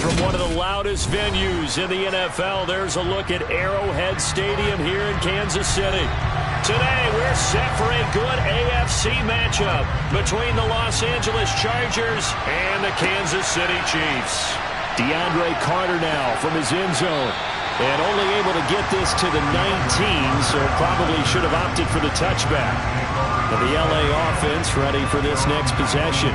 From one of the loudest venues in the NFL, there's a look at Arrowhead Stadium here in Kansas City. Today, we're set for a good AFC matchup between the Los Angeles Chargers and the Kansas City Chiefs. DeAndre Carter now from his end zone. And only able to get this to the 19, so probably should have opted for the touchback. And the LA offense ready for this next possession.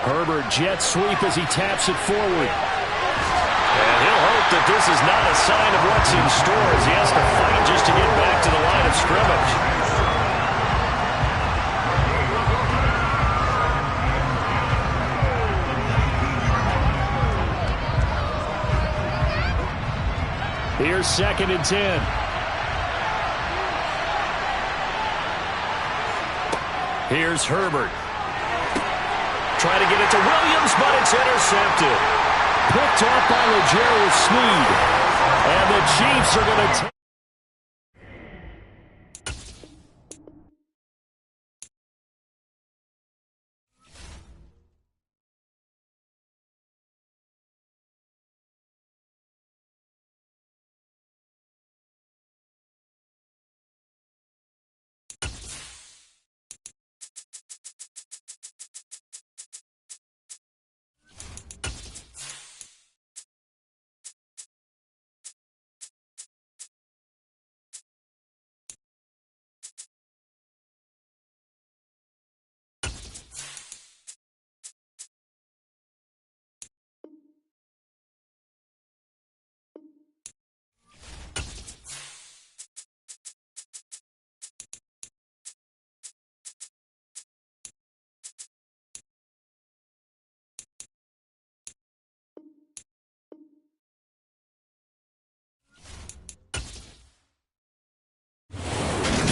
Herbert jet sweep as he taps it forward. And he'll hope that this is not a sign of what's in store as he has to fight just to get back to the line of scrimmage. Here's 2nd and 10. Here's Herbert. Try to get it to Williams, but it's intercepted. Picked off by L'Jarius Sneed. And the Chiefs are going to take.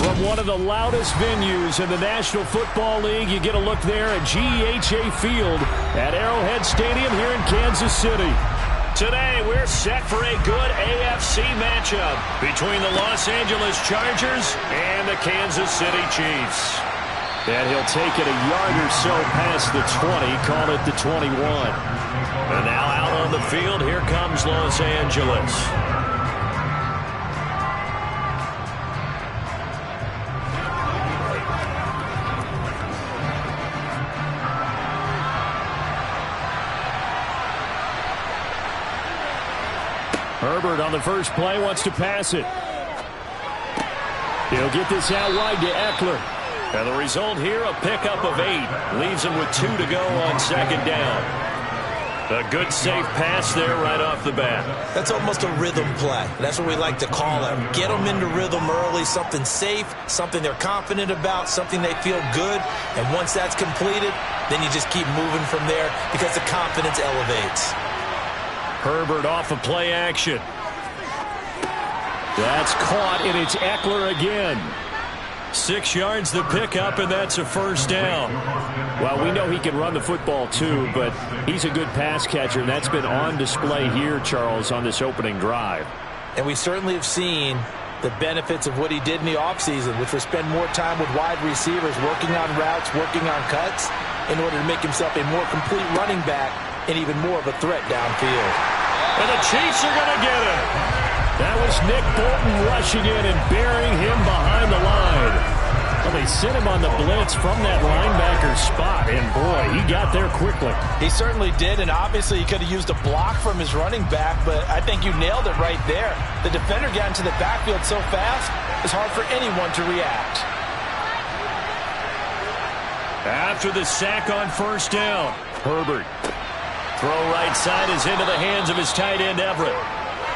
From one of the loudest venues in the National Football League, you get a look there at GEHA Field at Arrowhead Stadium here in Kansas City. Today, we're set for a good AFC matchup between the Los Angeles Chargers and the Kansas City Chiefs. And he'll take it a yard or so past the 20, call it the 21. And now out on the field, here comes Los Angeles. Herbert on the first play wants to pass it. He'll get this out wide to Eckler. And the result here, a pickup of 8. Leaves him with 2 to go on 2nd down. A good safe pass there right off the bat. That's almost a rhythm play. That's what we like to call it. Get them into rhythm early, something safe, something they're confident about, something they feel good. And once that's completed, then you just keep moving from there because the confidence elevates. Herbert off of play action. That's caught, and it's Eckler again. 6 yards the pickup, and that's a first down. Well, we know he can run the football too, but he's a good pass catcher, and that's been on display here, Charles, on this opening drive. And we certainly have seen the benefits of what he did in the offseason, which was spend more time with wide receivers, working on routes, working on cuts, in order to make himself a more complete running back and even more of a threat downfield. And the Chiefs are going to get him. That was Nick Bolton rushing in and burying him behind the line. Well, they sent him on the blitz from that linebacker spot, and boy, he got there quickly. He certainly did, and obviously he could have used a block from his running back, but I think you nailed it right there. The defender got into the backfield so fast, it's hard for anyone to react. After the sack on first down, Herbert. Throw right side is into the hands of his tight end, Everett.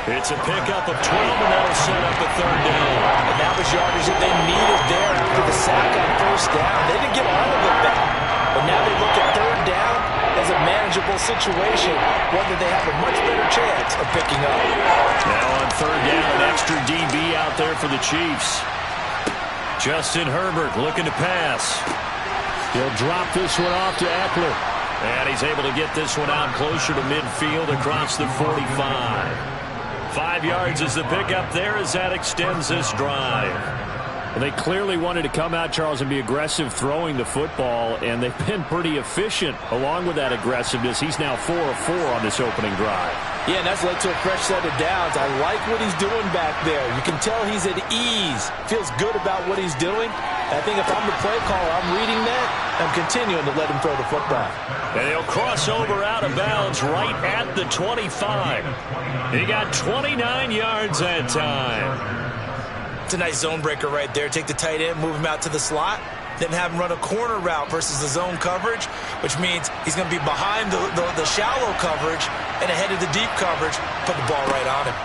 It's a pickup of 12, and that'll set up a 3rd down. And that was yardage that they needed there after the sack on first down. They didn't get all of it back, but now they look at 3rd down as a manageable situation, one that they have a much better chance of picking up. Now on 3rd down, an extra DB out there for the Chiefs. Justin Herbert looking to pass. He'll drop this one off to Eckler. And he's able to get this one out closer to midfield across the 45. 5 yards is the pickup there as that extends this drive. Well, they clearly wanted to come out, Charles, and be aggressive throwing the football, and they've been pretty efficient along with that aggressiveness. He's now 4 of 4 on this opening drive. Yeah, and that's led to a fresh set of downs. I like what he's doing back there. You can tell he's at ease. Feels good about what he's doing. I think if I'm the play caller, I'm reading that. I'm continuing to let him throw the football. And he'll cross over out of bounds right at the 25. He got 29 yards that time. It's a nice zone breaker right there. Take the tight end, move him out to the slot, then have him run a corner route versus the zone coverage, which means he's going to be behind the shallow coverage and ahead of the deep coverage. Put the ball right on him.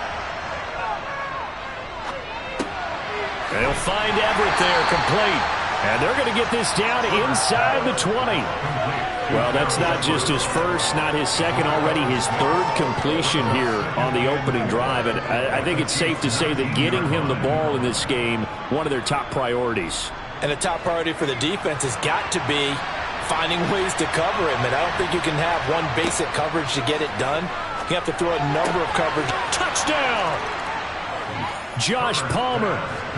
They'll find Everett there, complete. And they're going to get this down inside the 20. Well, that's not just his first, not his second, already his third completion here on the opening drive. And I think it's safe to say that getting him the ball in this game, one of their top priorities. And the top priority for the defense has got to be finding ways to cover him. And I don't think you can have one basic coverage to get it done. You have to throw a number of coverage. Touchdown! Josh Palmer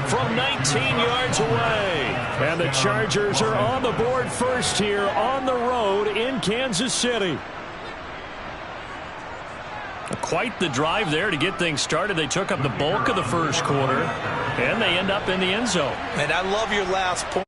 from 19 yards away. And the Chargers are on the board first here on the road in Kansas City. Quite the drive there to get things started. They took up the bulk of the first quarter, and they end up in the end zone. And I love your last point.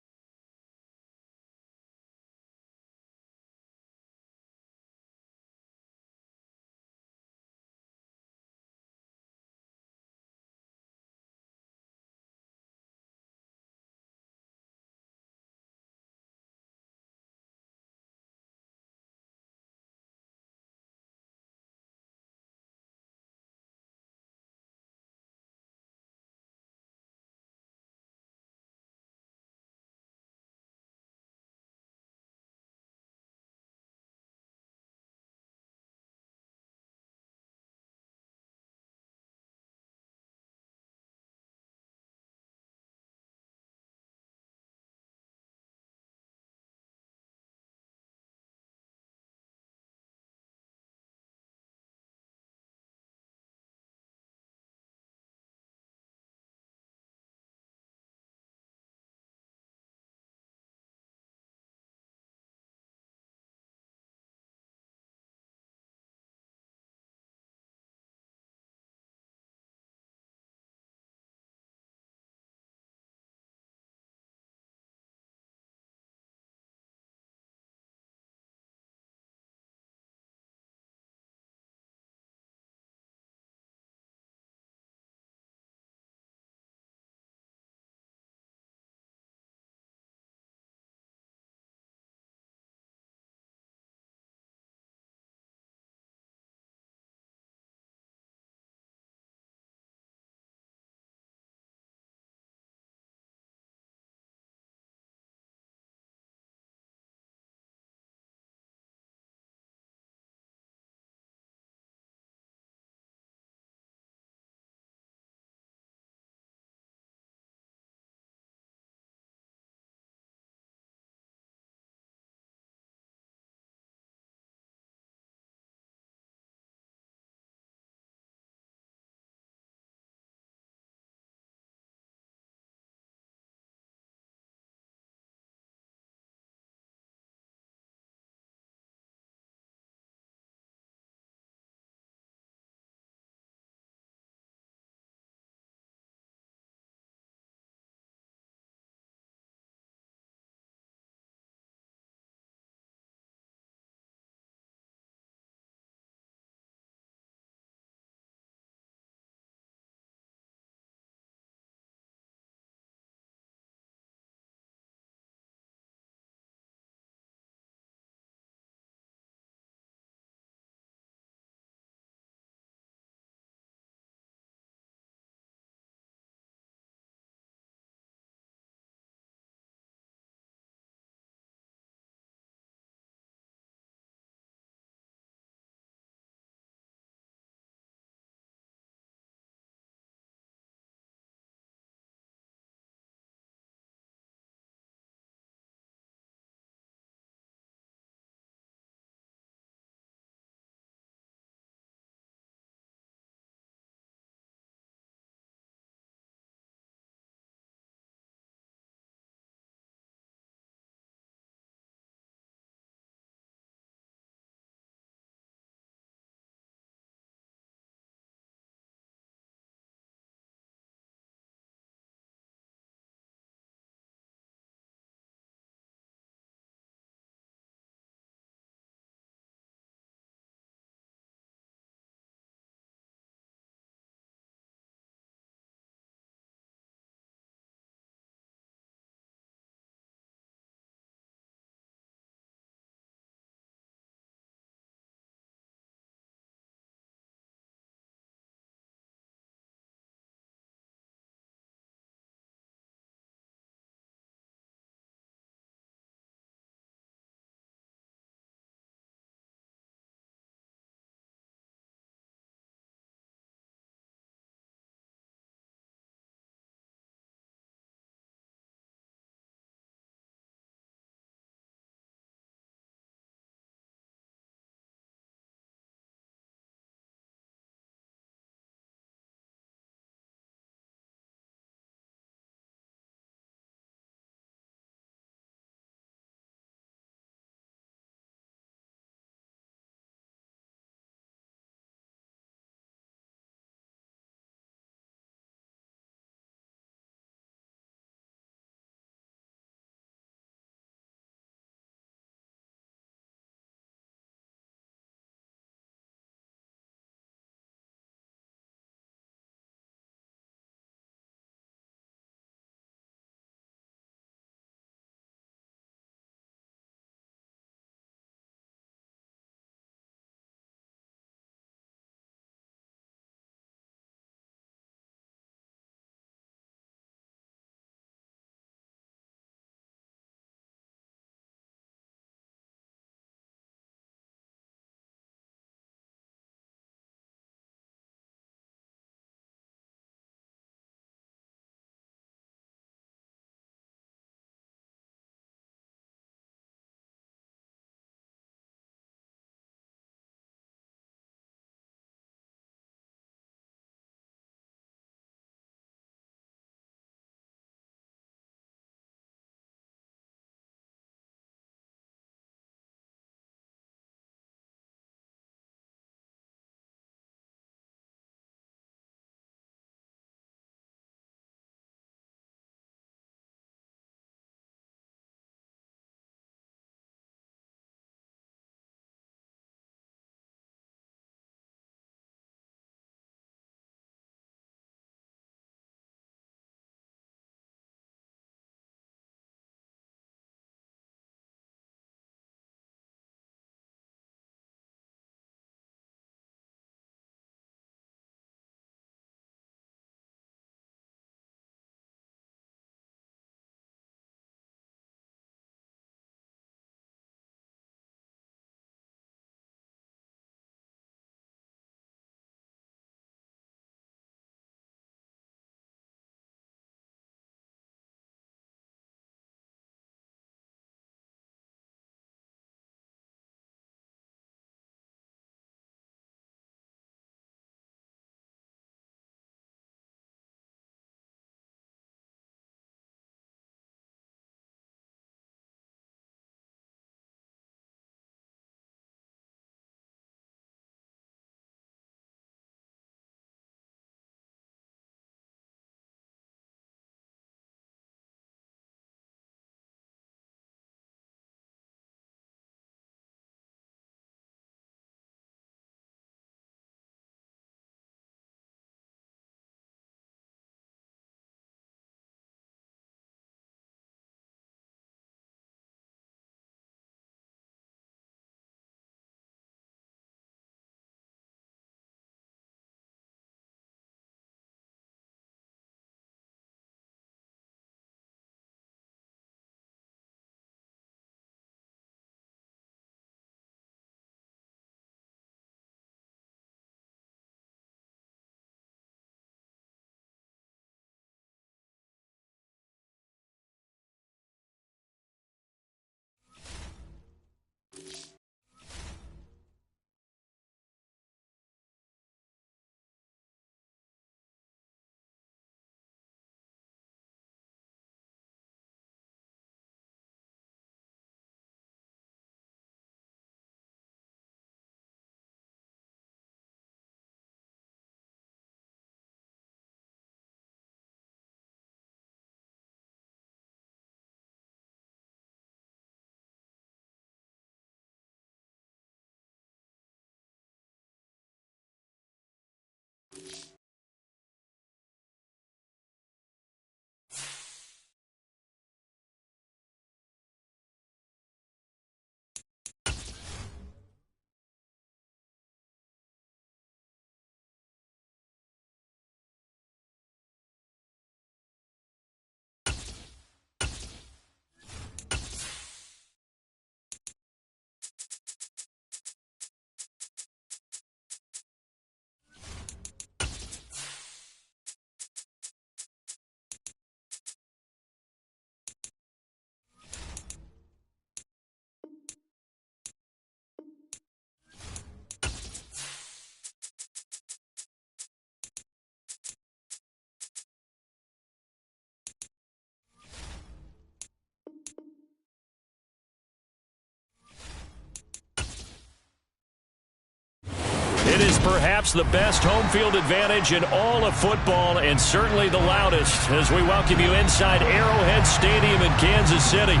perhaps the best home field advantage in all of football, and certainly the loudest, as we welcome you inside Arrowhead Stadium in Kansas City.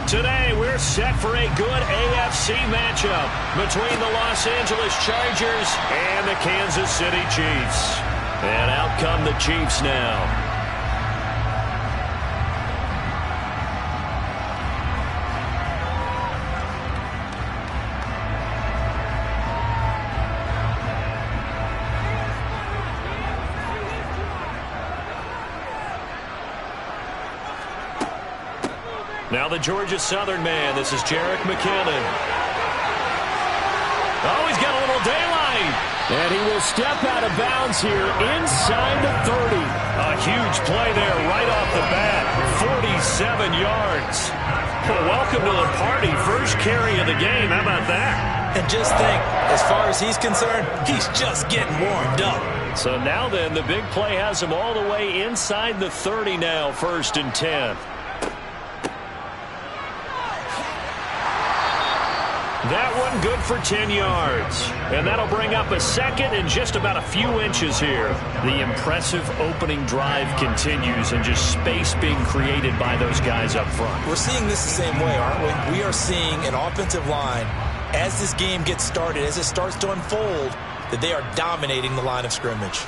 Today, we're set for a good AFC matchup between the Los Angeles Chargers and the Kansas City Chiefs. And out come the Chiefs now. Now the Georgia Southern man. This is Jerick McKinnon. Oh, he's got a little daylight. And he will step out of bounds here inside the 30. A huge play there right off the bat. 47 yards. Well, welcome to the party. First carry of the game. How about that? And just think, as far as he's concerned, he's just getting warmed up. So now then, the big play has him all the way inside the 30 now, 1st and 10. That one good for 10 yards. And that'll bring up a 2nd and just about a few inches here. The impressive opening drive continues, and just space being created by those guys up front. We're seeing this the same way, aren't we? We are seeing an offensive line, as this game gets started, as it starts to unfold, that they are dominating the line of scrimmage.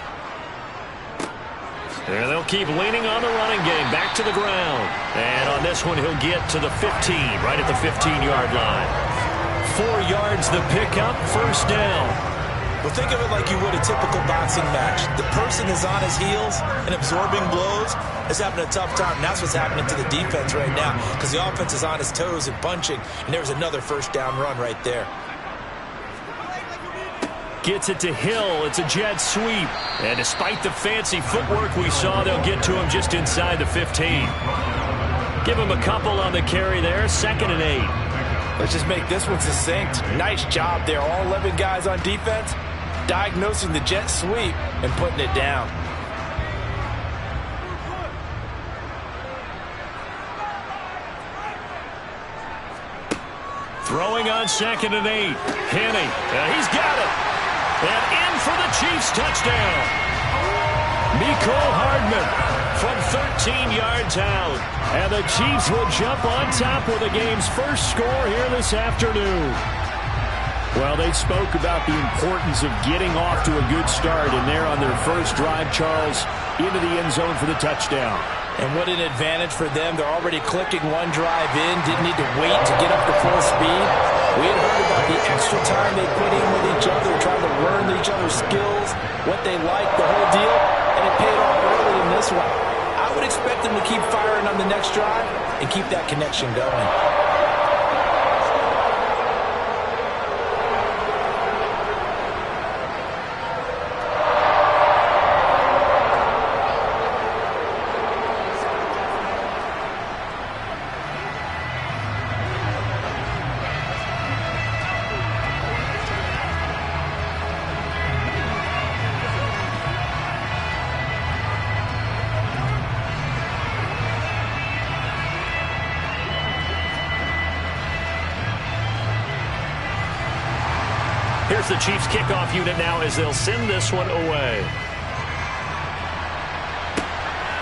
And they'll keep leaning on the running game, back to the ground. And on this one, he'll get to the 15, right at the 15-yard line. 4 yards the pickup, 1st down. Well, think of it like you would a typical boxing match. The person is on his heels and absorbing blows is having a tough time. And that's what's happening to the defense right now, because the offense is on his toes and punching, and there's another 1st down run right there. Gets it to Hill. It's a jet sweep. And despite the fancy footwork we saw, they'll get to him just inside the 15. Give him a couple on the carry there, 2nd and 8. Let's just make this one succinct. Nice job there. All 11 guys on defense diagnosing the jet sweep and putting it down. Throwing on 2nd and 8. Henne. He's got it. And in for the Chiefs touchdown. Mecole Hardman from 13 yards out. And the Chiefs will jump on top with the game's first score here this afternoon. Well, they spoke about the importance of getting off to a good start, and they're on their first drive, Charles, into the end zone for the touchdown. And what an advantage for them. They're already clicking one drive in, didn't need to wait to get up to full speed. We had heard about the extra time they put in with each other, trying to learn each other's skills, what they like, the whole deal, and it paid off early in this one. I would expect them to keep firing on the next drive and keep that connection going. Here's the Chiefs kickoff unit now as they'll send this one away.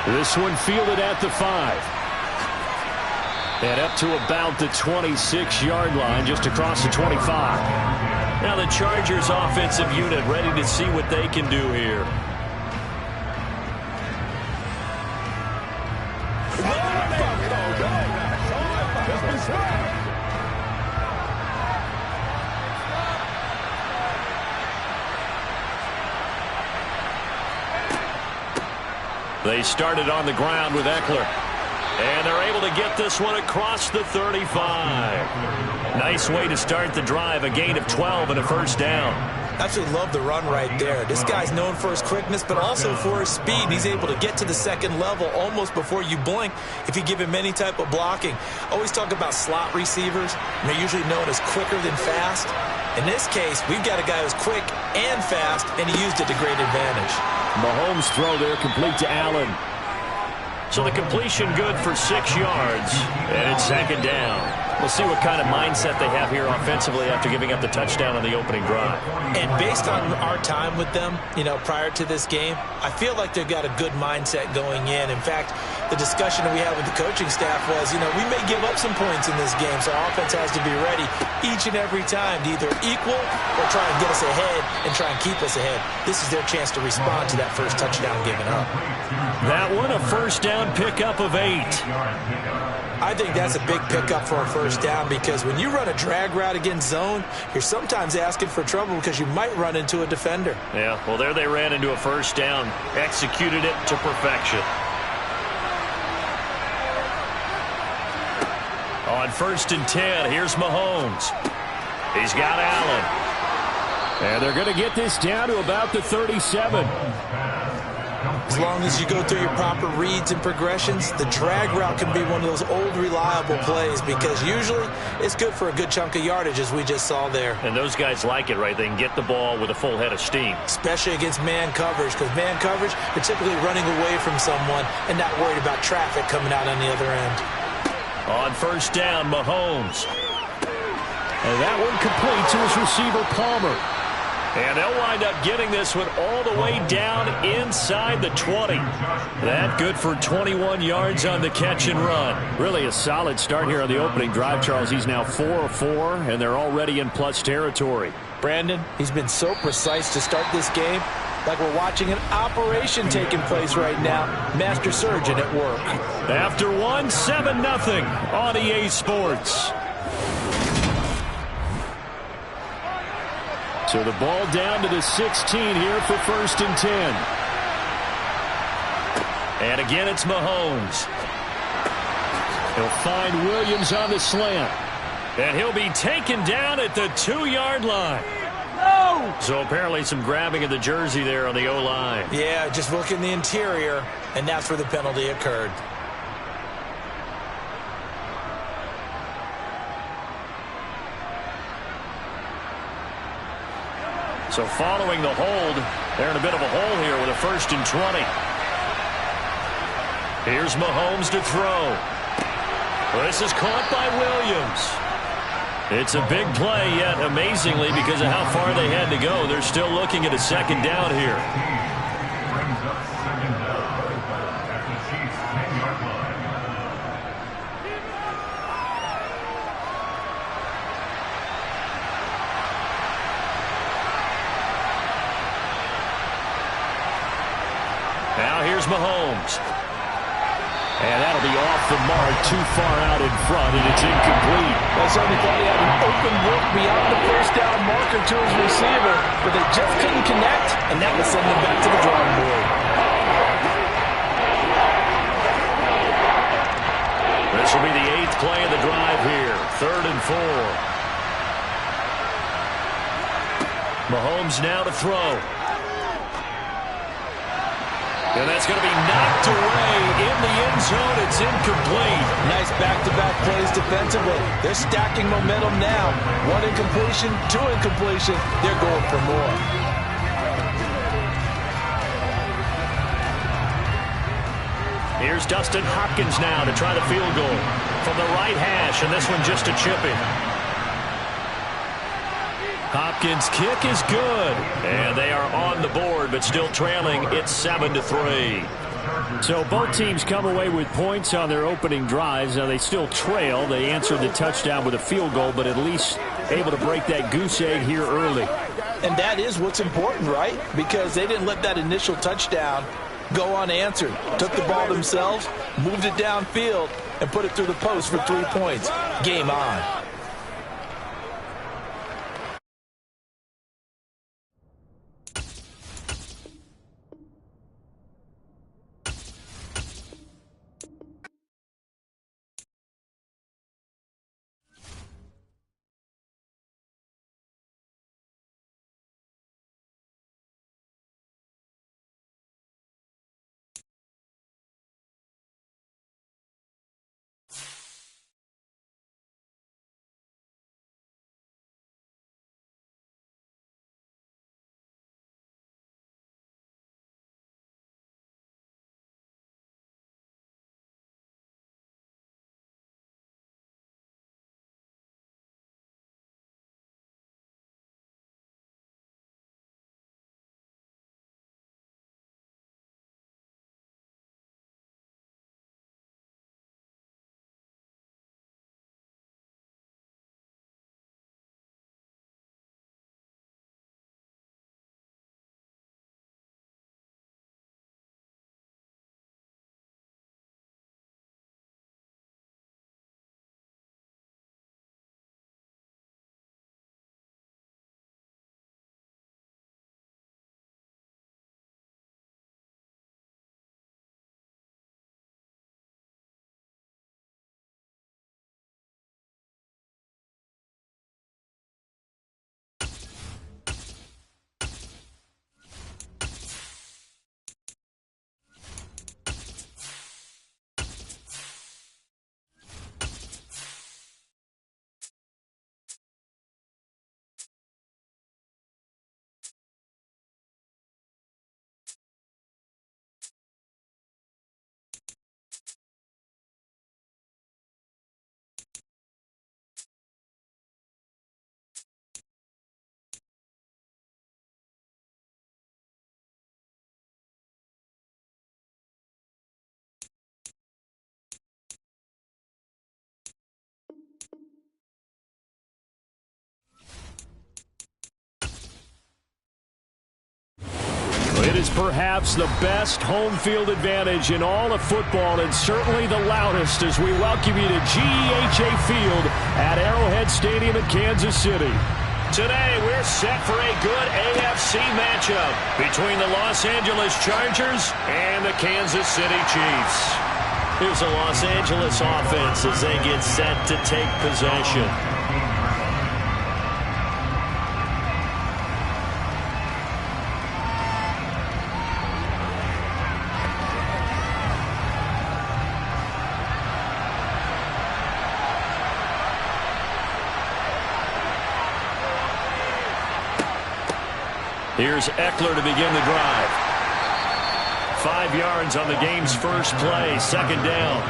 This one fielded at the 5. And up to about the 26-yard line, just across the 25. Now the Chargers offensive unit ready to see what they can do here. They started on the ground with Ekeler. And they're able to get this one across the 35. Nice way to start the drive. A gain of 12 and a 1st down. Absolutely love the run right there. This guy's known for his quickness, but also for his speed. He's able to get to the 2nd level almost before you blink if you give him any type of blocking. Always talk about slot receivers, and they're usually known as quicker than fast. In this case, we've got a guy who's quick and fast, and he used it to great advantage. Mahomes' throw there complete to Allen. So the completion good for 6 yards, and it's 2nd down. We'll see what kind of mindset they have here offensively after giving up the touchdown on the opening drive. And based on our time with them, prior to this game, I feel like they've got a good mindset going in. In fact, the discussion that we had with the coaching staff was, we may give up some points in this game, so our offense has to be ready each and every time to either equal or try and get us ahead and try and keep us ahead. This is their chance to respond to that first touchdown given up. That one, a first down pickup of 8. I think that's a big pickup for a first down because when you run a drag route against zone, you're sometimes asking for trouble because you might run into a defender. Yeah, well, there they ran into a first down, executed it to perfection. On 1st and 10, here's Mahomes. He's got Allen. And they're going to get this down to about the 37. As long as you go through your proper reads and progressions, the drag route can be one of those old reliable plays because usually it's good for a good chunk of yardage as we just saw there. And those guys like it, right? They can get the ball with a full head of steam. Especially against man coverage because man coverage, you're typically running away from someone and not worried about traffic coming out on the other end. On 1st down, Mahomes. And that one complete to his receiver, Palmer. And they'll wind up getting this one all the way down inside the 20. That good for 21 yards on the catch and run. Really a solid start here on the opening drive, Charles. He's now 4 of 4, and they're already in plus territory. Brandon, he's been so precise to start this game, like we're watching an operation taking place right now. Master surgeon at work. After one, 7-0 on EA Sports. So the ball down to the 16 here for 1st and 10. And again, it's Mahomes. He'll find Williams on the slant. And he'll be taken down at the 2-yard line. No! So apparently some grabbing of the jersey there on the O-line. Yeah, just look in the interior, and that's where the penalty occurred. So following the hold, they're in a bit of a hole here with a 1st and 20. Here's Mahomes to throw. This is caught by Williams. It's a big play, yet amazingly, because of how far they had to go, they're still looking at a 2nd down here. Now here's Mahomes. And that'll be off the mark, too far out in front, and it's incomplete. I certainly thought he had an open look beyond the first down marker to his receiver, but they just couldn't connect, and that will send them back to the drawing board. This will be the 8th play of the drive here. 3rd and 4. Mahomes now to throw. And that's going to be knocked away in the end zone. It's incomplete. Nice back-to-back plays defensively. They're stacking momentum now. 1 incompletion, 2 incompletion. They're going for more. Here's Dustin Hopkins now to try the field goal from the right hash, and this one just a chipping. Hopkins' kick is good, and they are on the board, but still trailing. It's 7-3. So both teams come away with points on their opening drives. Now they still trail. They answered the touchdown with a field goal, but at least able to break that goose egg here early. And that is what's important, right? Because they didn't let that initial touchdown go unanswered. Took the ball themselves, moved it downfield, and put it through the post for 3 points. Game on. is perhaps the best home field advantage in all of football, and certainly the loudest, as we welcome you to GEHA Field at Arrowhead Stadium in Kansas City. Today, we're set for a good AFC matchup between the Los Angeles Chargers and the Kansas City Chiefs. Here's the Los Angeles offense as they get set to take possession. Here's Eckler to begin the drive. 5 yards on the game's first play, second down.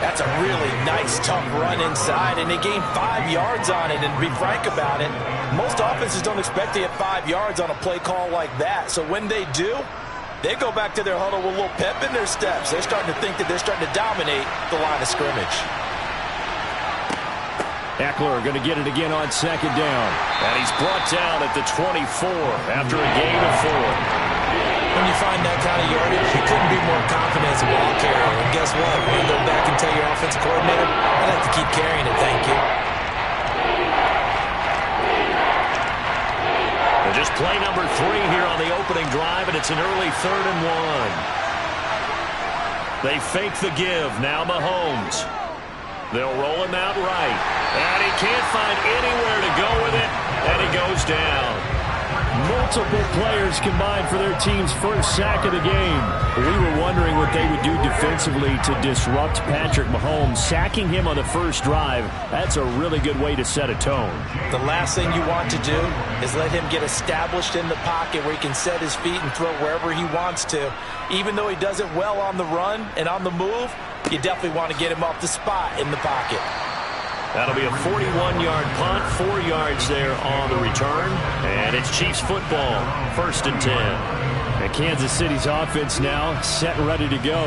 That's a really nice, tough run inside, and they gained 5 yards on it. And to be frank about it, most offenses don't expect to get 5 yards on a play call like that. So when they do, they go back to their huddle with a little pep in their steps. They're starting to think that they're starting to dominate the line of scrimmage. Eckler going to get it again on second down. And he's brought down at the 24 after a gain of 4. When you find that kind of yardage, you couldn't be more confident as a ball carrier. And guess what? When you go back and tell your offensive coordinator, I'd like to keep carrying it, thank you. And just play number 3 here on the opening drive, and it's an early 3rd and 1. They fake the give. Now Mahomes. They'll roll him out right. And he can't find anywhere to go with it. And he goes down. Multiple players combined for their team's first sack of the game. We were wondering what they would do defensively to disrupt Patrick Mahomes. Sacking him on the first drive, that's a really good way to set a tone. The last thing you want to do is let him get established in the pocket where he can set his feet and throw wherever he wants to. Even though he does it well on the run and on the move, you definitely want to get him off the spot in the pocket. That'll be a 41-yard punt, 4 yards there on the return. And it's Chiefs football, 1st and 10. And Kansas City's offense now set and ready to go.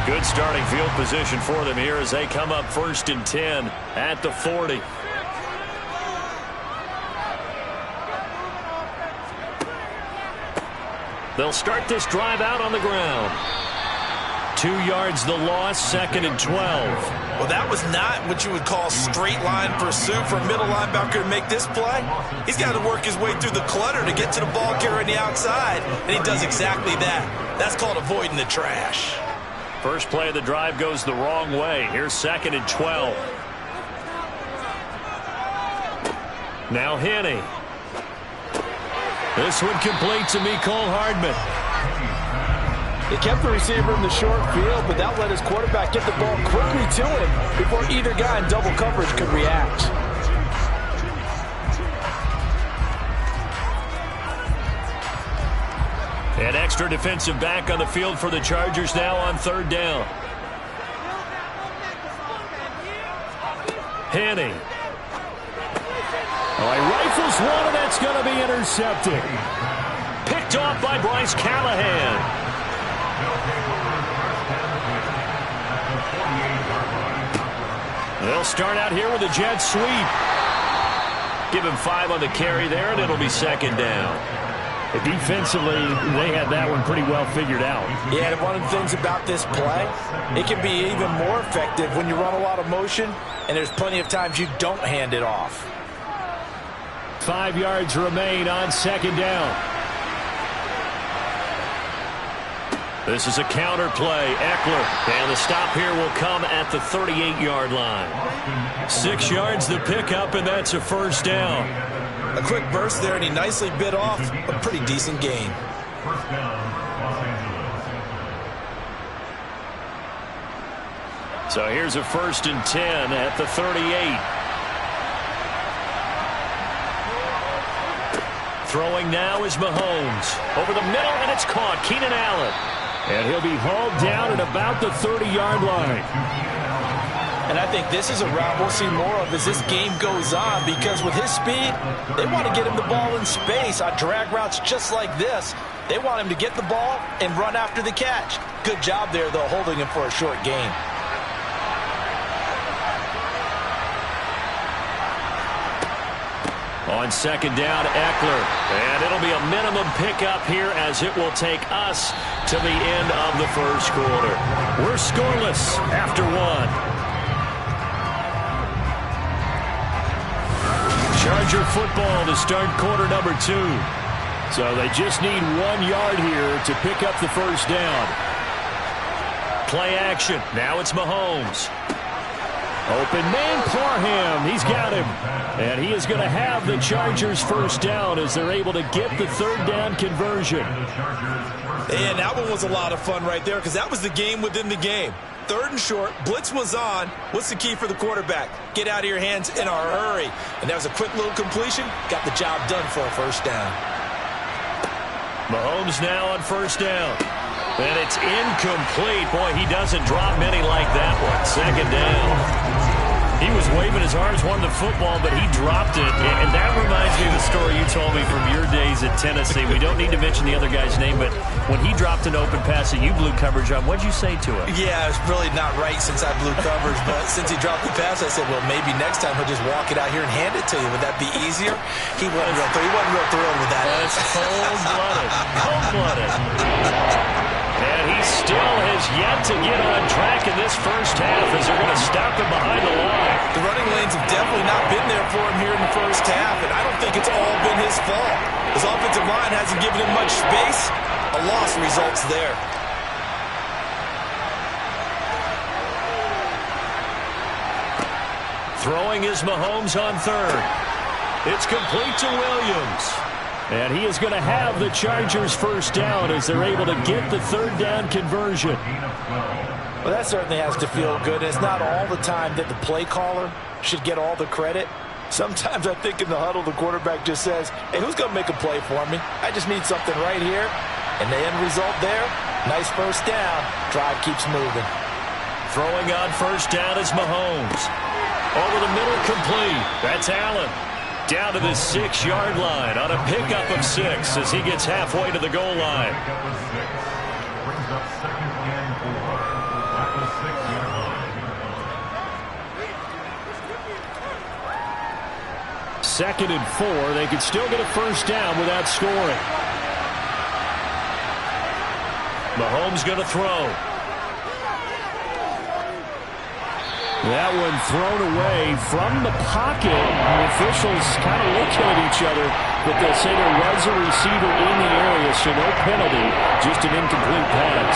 Good starting field position for them here as they come up 1st and 10 at the 40. They'll start this drive out on the ground. 2 yards the loss, 2nd and 12. Well, that was not what you would call straight line pursuit for a middle linebacker to make this play. He's got to work his way through the clutter to get to the ball carrier on the outside, and he does exactly that. That's called avoiding the trash. First play of the drive goes the wrong way. Here's 2nd and 12. Now Henne. This one complete to Mecole Hardman. He kept the receiver in the short field, but that let his quarterback get the ball quickly to him before either guy in double coverage could react. An extra defensive back on the field for the Chargers now on 3rd down. Henne. Oh, he rifles one, and that's going to be intercepted. Picked off by Bryce Callahan. They'll start out here with a jet sweep. Give him 5 on the carry there, and it'll be 2nd down. Defensively, they had that one pretty well figured out. Yeah, and one of the things about this play, it can be even more effective when you run a lot of motion, and there's plenty of times you don't hand it off. 5 yards remain on 2nd down. This is a counter play. Eckler. And the stop here will come at the 38-yard line. 6 yards the pickup, and that's a 1st down. A quick burst there, and he nicely bit off a pretty decent gain. So here's a 1st and 10 at the 38. Throwing now is Mahomes. Over the middle, and it's caught. Keenan Allen. And he'll be hauled down at about the 30-yard line. And I think this is a route we'll see more of as this game goes on, because with his speed, they want to get him the ball in space on drag routes just like this. They want him to get the ball and run after the catch. Good job there, though, holding him for a short gain. On second down, Eckler. And it'll be a minimum pickup here as it will take us to the end of the first quarter. We're scoreless after one. Charger football to start quarter number 2. So they just need 1 yard here to pick up the first down. Play action. Now it's Mahomes. Open man, Parham. He's got him. And he is going to have the Chargers first down as they're able to get the third down conversion. And that one was a lot of fun right there because that was the game within the game. 3rd and short, blitz was on. What's the key for the quarterback? Get out of your hands in a hurry. And that was a quick little completion. Got the job done for a first down. Mahomes now on first down. And it's incomplete. Boy, he doesn't drop many like that one. Second down. He was waving his arms, wanted the football, but he dropped it. And that reminds me of the story you told me from your days at Tennessee. We don't need to mention the other guy's name, but when he dropped an open pass that you blew coverage on, what'd you say to him? Yeah, it's really not right since I blew coverage, but since he dropped the pass, I said, well, maybe next time he'll just walk it out here and hand it to you. Would that be easier? He wasn't real thrilled with that. That's cold-blooded. Cold-blooded. And he still has yet to get on track in this first half as they're going to stop him behind the line. The running lanes have definitely not been there for him here in the first half, and I don't think it's all been his fault. His offensive line hasn't given him much space. A loss results there. Throwing is Mahomes on third. It's complete to Williams. And he is going to have the Chargers first down as they're able to get the third down conversion. Well, that certainly has to feel good. It's not all the time that the play caller should get all the credit. Sometimes I think in the huddle the quarterback just says, hey, who's going to make a play for me? I just need something right here. And the end result there, nice first down. Drive keeps moving. Throwing on first down is Mahomes. Over the middle, complete. That's Allen. Down to the 6-yard line on a pickup of 6 as he gets halfway to the goal line. Second and 4. They could still get a first down without scoring. Mahomes going to throw. That one thrown away from the pocket. The officials kind of looking at each other, but they'll say there was a receiver in the area, so no penalty, just an incomplete pass.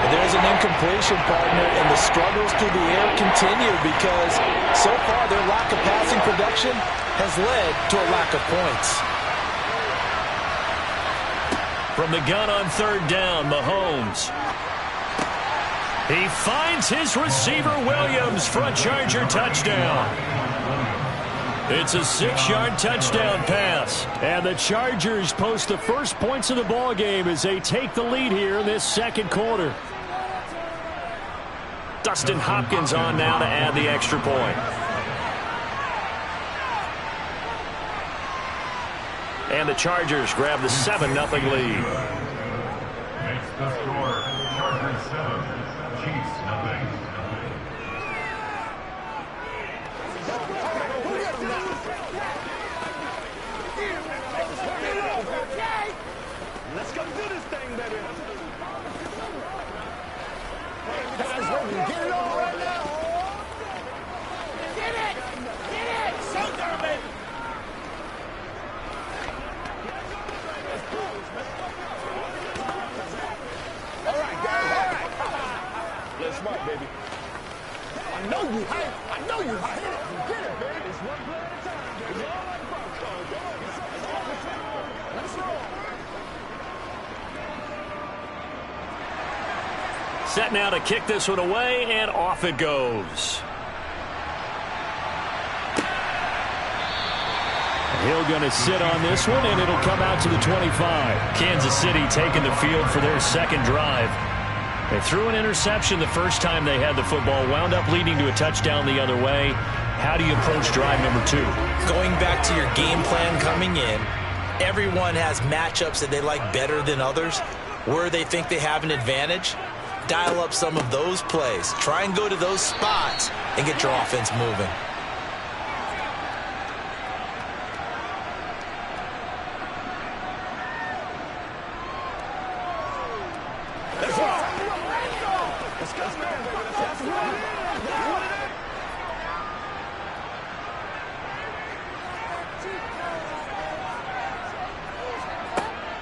And there's an incompletion, partner, and the struggles through the air continue because so far their lack of passing production has led to a lack of points. From the gun on third down, Mahomes. He finds his receiver, Williams, for a Charger touchdown. It's a 6-yard touchdown pass. And the Chargers post the first points of the ball game as they take the lead here in this second quarter. Dustin Hopkins on now to add the extra point. And the Chargers grab the 7-0 lead. Makes the score, Chargers 7. Chiefs, nothing. Let's go do this thing, baby. Get it on right now. Get it. Get it. Showtime, baby. All right, guys. All right. Let's smart, baby. I know you hype. I know you hype. Get it, baby. It's one play at a time. It's all like popcorn. Go on. Let's roll. Set now to kick this one away, and off it goes. Hill going to sit on this one, and it'll come out to the 25. Kansas City taking the field for their second drive. They threw an interception the first time they had the football, wound up leading to a touchdown the other way. How do you approach drive number 2? Going back to your game plan coming in, everyone has matchups that they like better than others. Where they think they have an advantage, dial up some of those plays. Try and go to those spots and get your offense moving.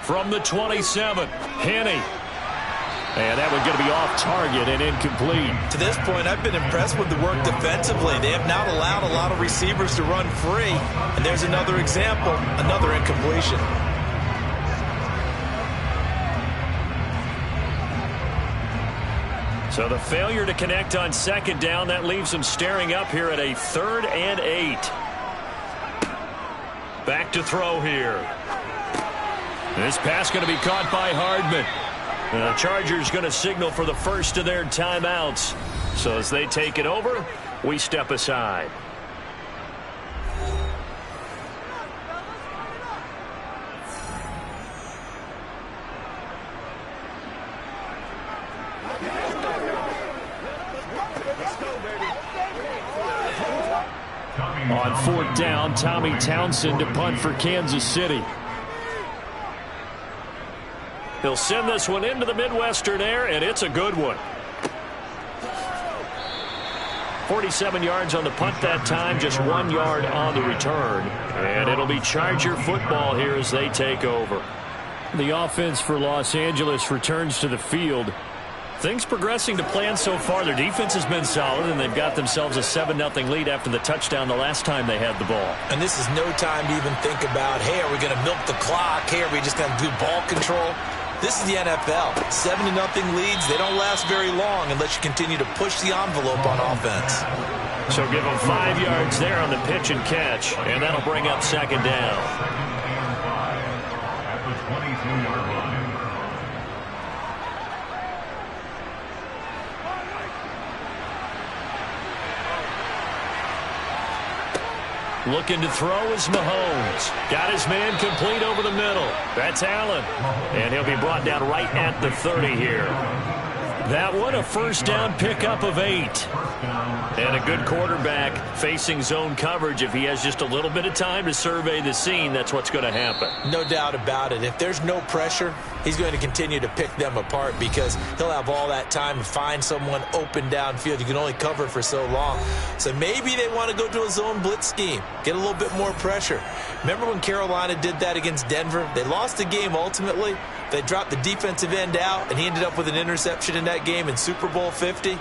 From the 27, Henne. And that one's going to be off target and incomplete. To this point, I've been impressed with the work defensively. They have not allowed a lot of receivers to run free. And there's another example, another incompletion. So the failure to connect on second down, that leaves them staring up here at a 3rd and 8. Back to throw here. This pass going to be caught by Hardman. The Chargers going to signal for the first of their timeouts. So as they take it over, we step aside. On 4th down, Tommy Townsend to punt for Kansas City. He'll send this one into the Midwestern air, and it's a good one. 47 yards on the punt that time, just 1 yard on the return. And it'll be Charger football here as they take over. The offense for Los Angeles returns to the field. Things progressing to plan so far. Their defense has been solid, and they've got themselves a 7-0 lead after the touchdown the last time they had the ball. And this is no time to even think about, hey, are we going to milk the clock? Hey, are we just going to do ball control? This is the NFL. 7-0 leads, they don't last very long unless you continue to push the envelope on offense. So give them 5 yards there on the pitch and catch, and that'll bring up second down. At the 22-yard line. Looking to throw is Mahomes. Got his man complete over the middle. That's Allen. And he'll be brought down right at the 30 here. That one, a first down pickup of 8. And a good quarterback facing zone coverage. If he has just a little bit of time to survey the scene, that's what's going to happen. No doubt about it. If there's no pressure, he's going to continue to pick them apart because he'll have all that time to find someone open downfield. You can only cover for so long. So maybe they want to go to a zone blitz scheme, get a little bit more pressure. Remember when Carolina did that against Denver? They lost the game ultimately. They dropped the defensive end out, and he ended up with an interception in that game in Super Bowl 50.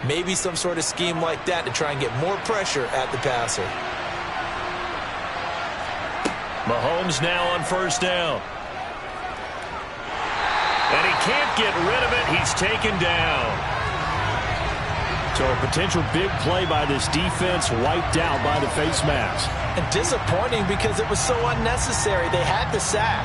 Maybe some sort of scheme like that to try and get more pressure at the passer. Mahomes now on first down. And he can't get rid of it. He's taken down. So a potential big play by this defense wiped out by the face mask. And disappointing because it was so unnecessary. They had the sack.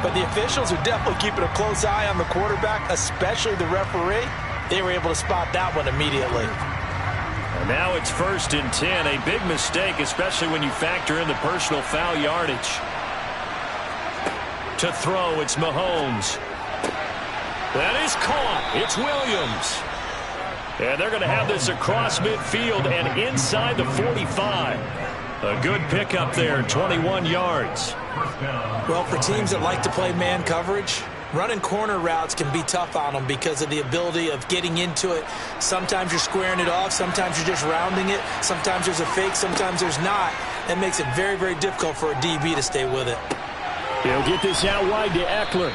But the officials are definitely keeping a close eye on the quarterback, especially the referee. They were able to spot that one immediately. And now it's 1st and 10. A big mistake, especially when you factor in the personal foul yardage. To throw, it's Mahomes. That is caught. It's Williams. And they're going to have this across midfield and inside the 45. A good pickup there, 21 yards. Well, for teams that like to play man coverage, running corner routes can be tough on them because of the ability of getting into it. Sometimes you're squaring it off. Sometimes you're just rounding it. Sometimes there's a fake. Sometimes there's not. That makes it very, very difficult for a DB to stay with it. He'll get this out wide to Eckler.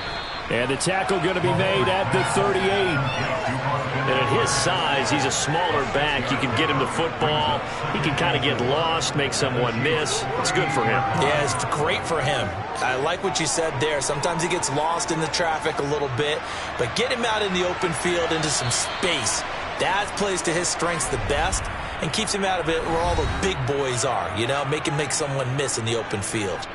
And the tackle going to be made at the 38. And at his size, he's a smaller back. You can get him the football. He can kind of get lost, make someone miss. It's good for him. Yeah, it's great for him. I like what you said there. Sometimes he gets lost in the traffic a little bit. But get him out in the open field into some space. That plays to his strengths the best and keeps him out of it where all the big boys are. You know, make someone miss in the open field.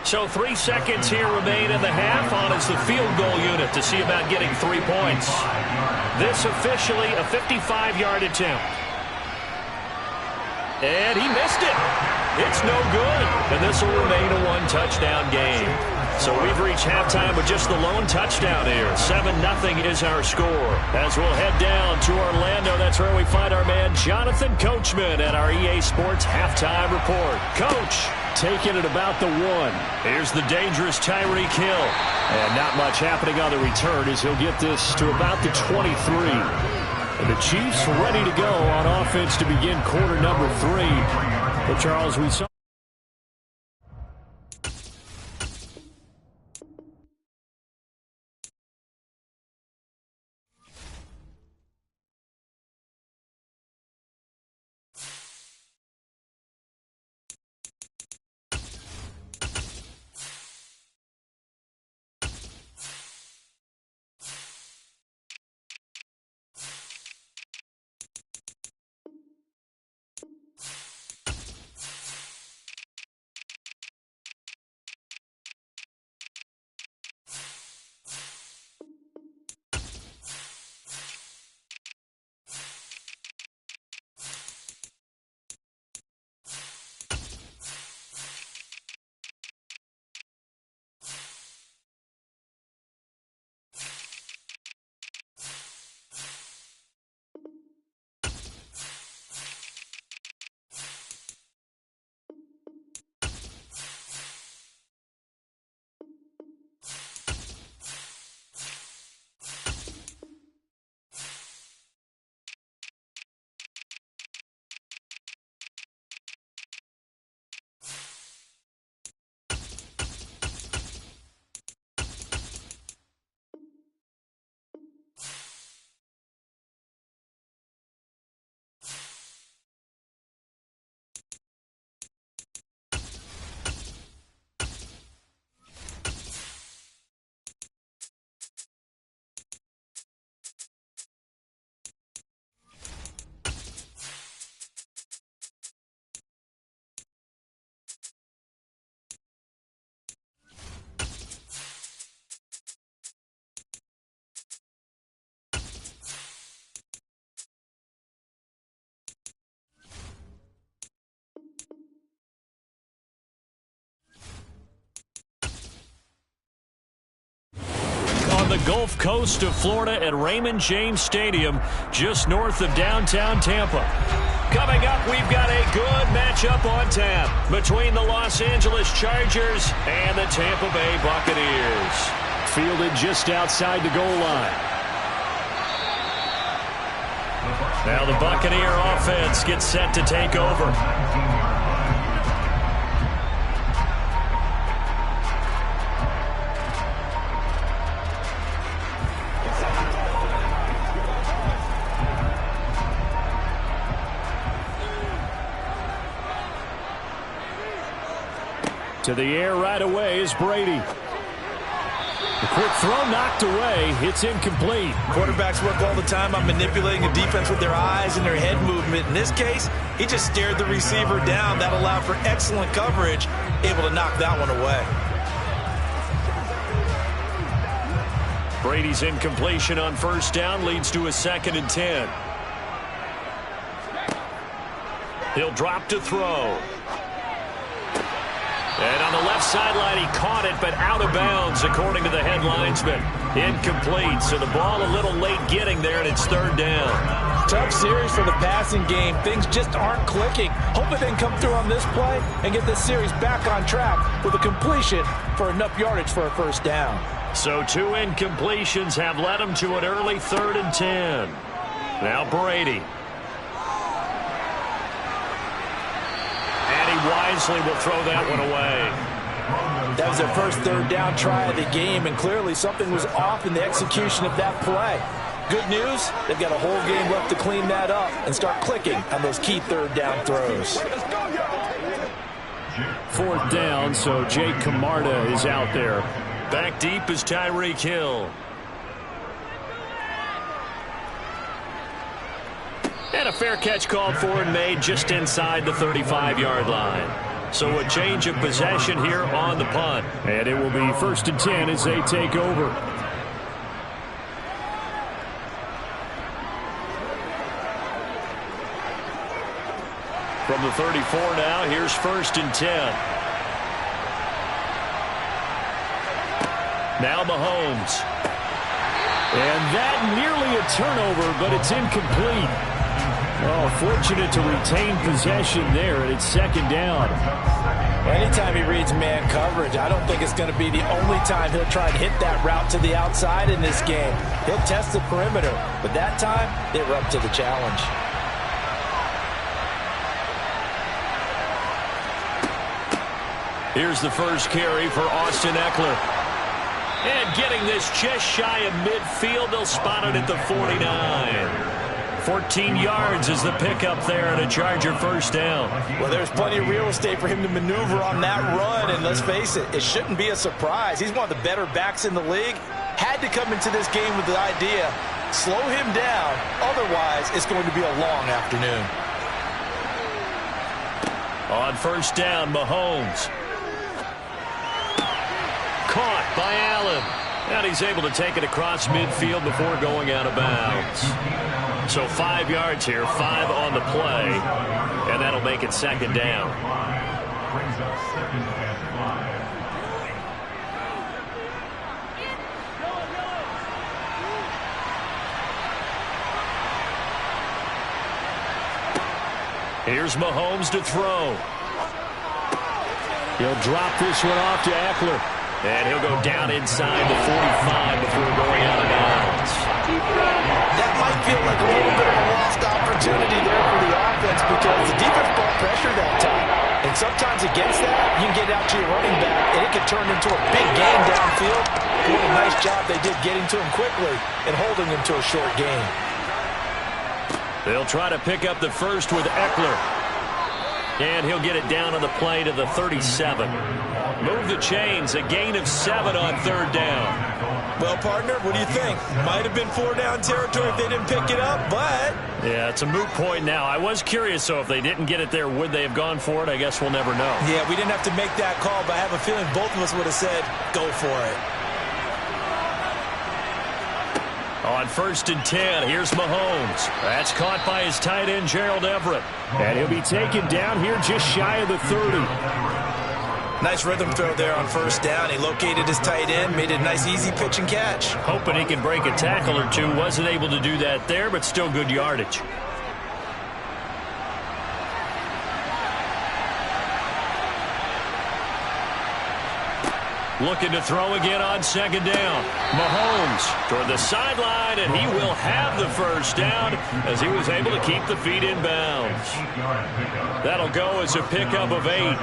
So 3 seconds here remain in the half. On is the field goal unit to see about getting 3 points. This officially a 55-yard attempt. And he missed it. It's no good. And this will remain a 1-touchdown game. So we've reached halftime with just the lone touchdown here. 7-0 is our score. As we'll head down to Orlando, that's where we find our man Jonathan Coachman at our EA Sports Halftime Report. Coach. taken at about the 1. Here's the dangerous Tyreek Hill. And not much happening on the return as he'll get this to about the 23. And the Chiefs ready to go on offense to begin quarter number 3. But Charles, we saw the Gulf Coast of Florida at Raymond James Stadium, just north of downtown Tampa. Coming up, we've got a good matchup on tap between the Los Angeles Chargers and the Tampa Bay Buccaneers. Fielded just outside the goal line. Now the Buccaneer offense gets set to take over. To the air right away is Brady. The quick throw knocked away. It's incomplete. Quarterbacks work all the time on manipulating a defense with their eyes and their head movement. In this case, he just stared the receiver down. That allowed for excellent coverage, able to knock that one away. Brady's incompletion on first down leads to a 2nd and 10. He'll drop to throw. And on the left sideline, he caught it, but out of bounds, according to the head linesman. Incomplete, so the ball a little late getting there, and it's 3rd down. Tough series for the passing game. Things just aren't clicking. Hope they can come through on this play and get this series back on track with a completion for enough yardage for a first down. So 2 incompletions have led him to an early 3rd and 10. Now Brady. Wisely will throw that one away. That was their first 3rd down try of the game, and clearly something was off in the execution of that play. Good news, they've got a whole game left to clean that up and start clicking on those key 3rd down throws. 4th down, so Jake Camarda is out there. Back deep is Tyreek Hill. And a fair catch called for and made just inside the 35-yard line. So a change of possession here on the punt. And it will be 1st and 10 as they take over. From the 34 now, here's 1st and 10. Now Mahomes. And that nearly a turnover, but it's incomplete. Oh, fortunate to retain possession there, and it's second down. Anytime he reads man coverage, I don't think it's going to be the only time he'll try and hit that route to the outside in this game. He'll test the perimeter, but that time, they were up to the challenge. Here's the first carry for Austin Ekeler. And getting this just shy of midfield, they'll spot it at the 49. 14 yards is the pickup there and a Charger first down. Well, there's plenty of real estate for him to maneuver on that run, and let's face it, it shouldn't be a surprise. He's one of the better backs in the league. Had to come into this game with the idea, slow him down, otherwise it's going to be a long afternoon. On first down, Mahomes. Caught by Allen. And he's able to take it across midfield before going out of bounds. So 5 yards here, 5 on the play, and that'll make it second down. Brings up second and 5. Here's Mahomes to throw. He'll drop this one off to Ekeler. And he'll go down inside the 45 before going out of bounds. That might feel like a little bit of a lost opportunity there for the offense because the defense brought pressure that time. And sometimes against that, you can get out to your running back, and it can turn into a big game downfield. What a nice job they did getting to him quickly and holding him to a short gain. They'll try to pick up the first with Ekeler. And he'll get it down on the play to the 37. Move the chains, a gain of 7 on third down. Well, partner, what do you think? Might have been 4-down territory if they didn't pick it up, but... Yeah, it's a moot point now. I was curious, so if they didn't get it there, would they have gone for it? I guess we'll never know. Yeah, we didn't have to make that call, but I have a feeling both of us would have said, go for it. On first and 10, here's Mahomes. That's caught by his tight end, Gerald Everett. And he'll be taken down here just shy of the 30. Nice rhythm throw there on first down. He located his tight end, made it a nice, easy pitch and catch. Hoping he can break a tackle or two. Wasn't able to do that there, but still good yardage. Looking to throw again on second down. Mahomes toward the sideline, and he will have the first down as he was able to keep the feet in bounds. That'll go as a pickup of 8.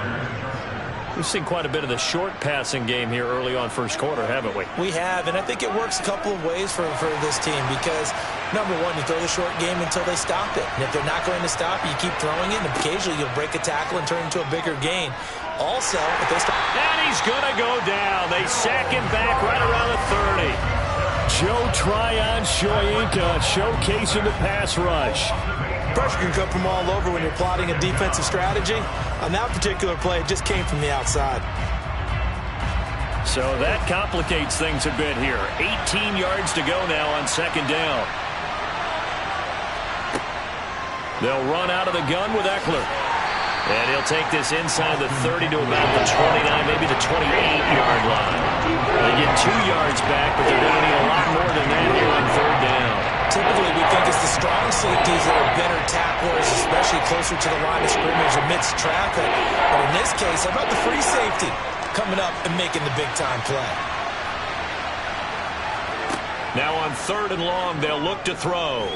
We've seen quite a bit of the short passing game here early on first quarter, haven't we? We have, and I think it works a couple of ways for this team because, number one, you throw the short game until they stop it. And if they're not going to stop, you keep throwing it, and occasionally you'll break a tackle and turn it into a bigger gain. Also, if they stop... And he's going to go down. They sack him back right around the 30. Joe Tryon-Shoyinka showcasing the pass rush. Pressure can come from all over when you're plotting a defensive strategy. On that particular play, it just came from the outside. So that complicates things a bit here. 18 yards to go now on second down. They'll run out of the gun with Ekeler. And he'll take this inside the 30 to about the 29, maybe the 28-yard line. They get 2 yards back, but they're going to need a lot more than that here on third down. Typically, we think it's the strong safeties that are better tacklers, especially closer to the line of scrimmage amidst traffic. But in this case, how about the free safety coming up and making the big-time play? Now on third and long, they'll look to throw.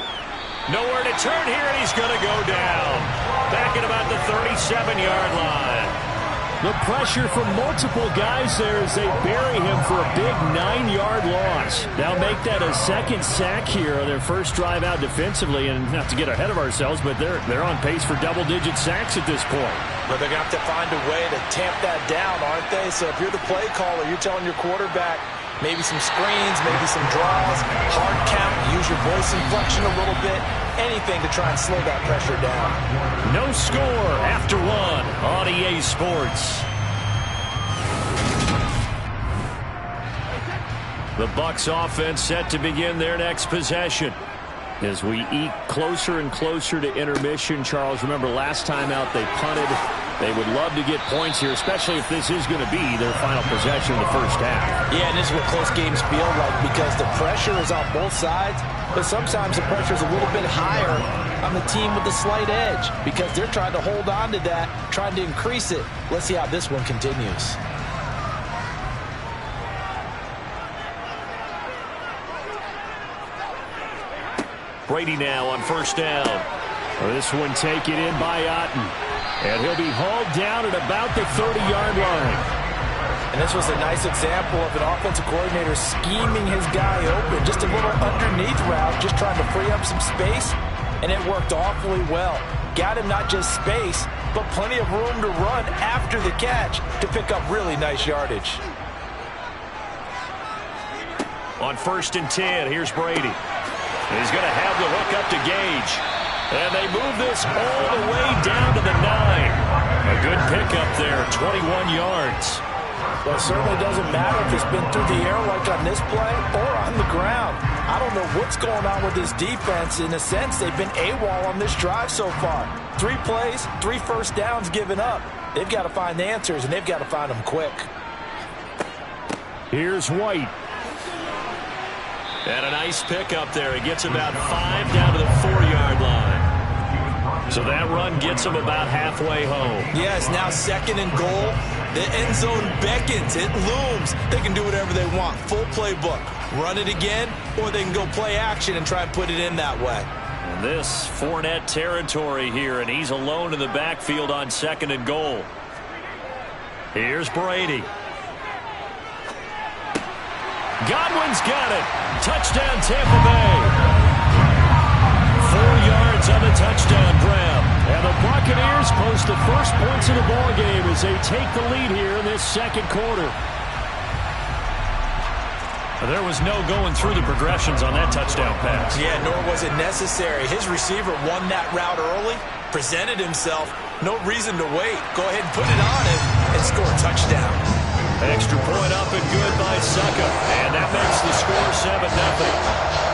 Nowhere to turn here, and he's going to go down. Back at about the 37-yard line. The pressure from multiple guys there as they bury him for a big 9-yard loss. They'll make that a second sack here on their first drive out defensively. And not to get ahead of ourselves, but they're on pace for double-digit sacks at this point. But they're going to have to find a way to tamp that down, aren't they? So if you're the play caller, you're telling your quarterback, maybe some screens, maybe some draws, hard count, use your voice inflection a little bit, anything to try and slow that pressure down. No score after 1 on EA Sports. The Bucs offense set to begin their next possession. As we eke closer and closer to intermission, Charles, remember last time out they punted. They would love to get points here, especially if this is going to be their final possession of the first half. Yeah, and this is what close games feel like because the pressure is on both sides, but sometimes the pressure is a little bit higher on the team with the slight edge because they're trying to hold on to that, trying to increase it. Let's see how this one continues. Brady now on first down. This one taken in by Otten. And he'll be hauled down at about the 30-yard line. And this was a nice example of an offensive coordinator scheming his guy open. Just a little underneath route, just trying to free up some space. And it worked awfully well. Got him not just space, but plenty of room to run after the catch to pick up really nice yardage. On 1st and 10, here's Brady. He's going to have the hook up to Gage. And they move this all the way down to the 9. A good pickup there, 21 yards. Well, it certainly doesn't matter if it's been through the air like on this play or on the ground. I don't know what's going on with this defense. In a sense, they've been AWOL on this drive so far. 3 plays, 3 first downs given up. They've got to find the answers, and they've got to find them quick. Here's White. And a nice pickup there. He gets about 5 down to the 4-yard line. So that run gets him about halfway home. Yes, now 2nd and goal. The end zone beckons. It looms. They can do whatever they want. Full playbook. Run it again, or they can go play action and try and put it in that way. And this Fournette territory here, and he's alone in the backfield on 2nd and goal. Here's Brady. Godwin's got it. Touchdown, Tampa Bay. 4 yards on the touchdown grab. And the Buccaneers post the first points of the ball game as they take the lead here in this second quarter. There was no going through the progressions on that touchdown pass. Yeah, nor was it necessary. His receiver won that route early, presented himself. No reason to wait. Go ahead and put it on him and score a touchdown. Extra point up and good by Succa. And that makes the score 7-0.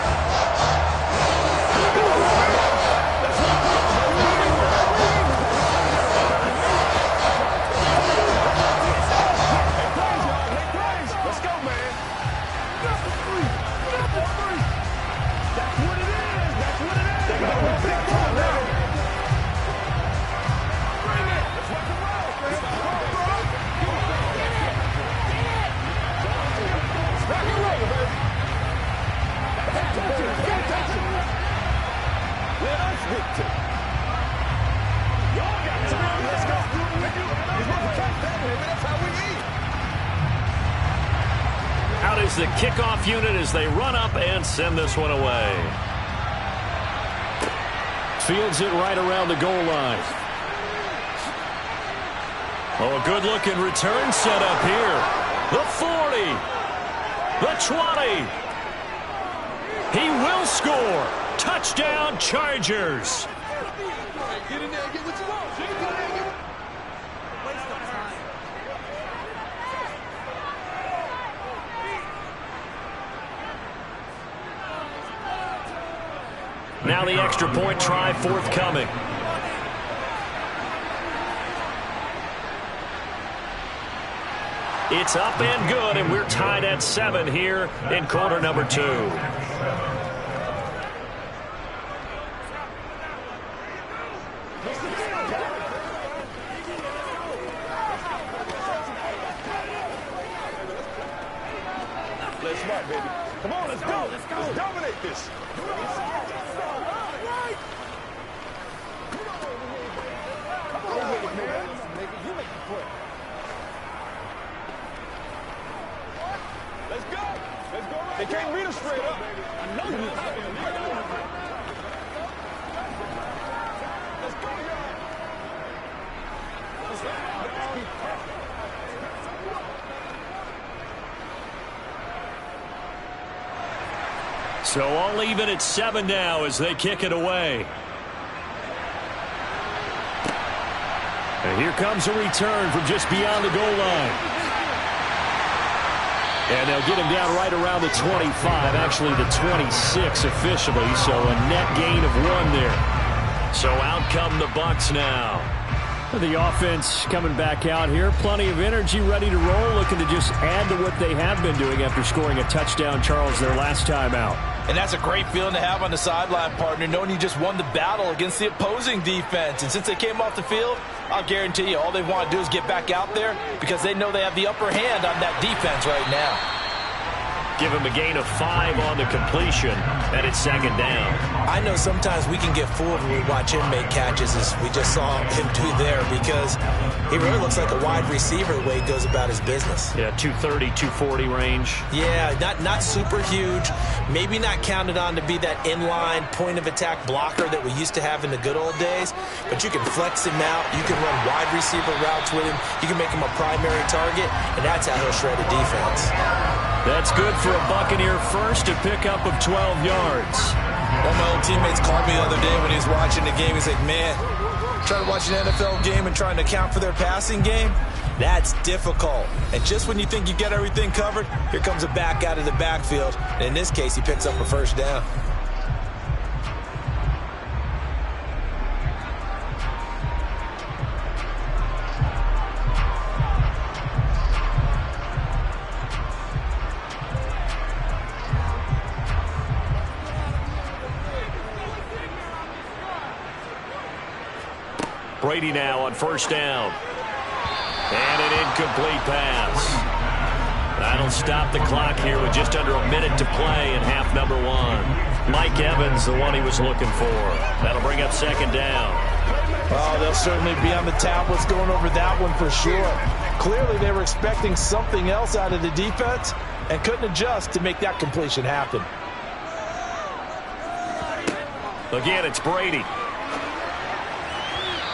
Out is the kickoff unit as they run up and send this one away. Fields it right around the goal line. Oh, a good-looking return set up here. The 40. The 20. He will score. Touchdown, Chargers. Get in there and get what you want. Get in there and get waste of time. Now the extra point try forthcoming. It's up and good, and we're tied at 7 here in quarter number 2. Let's smart, baby. Come on, let's go. Let's go. Let's dominate this. Let's go. Let's go. They can't beat us straight up. I know you. Let's go, y'all. So all even at 7 now as they kick it away. And here comes a return from just beyond the goal line. And they'll get him down right around the 25, actually the 26 officially, so a net gain of 1 there. So out come the Bucs now. The offense coming back out here. Plenty of energy, ready to roll, looking to just add to what they have been doing after scoring a touchdown, Charles, their last time out. And that's a great feeling to have on the sideline, partner, knowing you just won the battle against the opposing defense. And since they came off the field, I'll guarantee you all they want to do is get back out there because they know they have the upper hand on that defense right now. Give him a gain of 5 on the completion, and it's 2nd down. I know sometimes we can get fooled when we watch him make catches, as we just saw him do there, because he really looks like a wide receiver the way he goes about his business. Yeah, 230, 240 range. Yeah, not super huge, maybe not counted on to be that inline point-of-attack blocker that we used to have in the good old days, but you can flex him out, you can run wide receiver routes with him, you can make him a primary target, and that's how he'll shred a defense. That's good for a Buccaneer first, a pickup of 12 yards. One of my old teammates called me the other day when he was watching the game. He's like, man, trying to watch an NFL game and trying to account for their passing game, that's difficult. And just when you think you get everything covered, here comes a back out of the backfield. And in this case, he picks up a 1st down. Brady now on 1st down. And an incomplete pass. That'll stop the clock here with just under a minute to play in half number 1. Mike Evans, the one he was looking for. That'll bring up 2nd down. Oh, they'll certainly be on the tablets going over that one for sure. Clearly they were expecting something else out of the defense and couldn't adjust to make that completion happen. Again, it's Brady.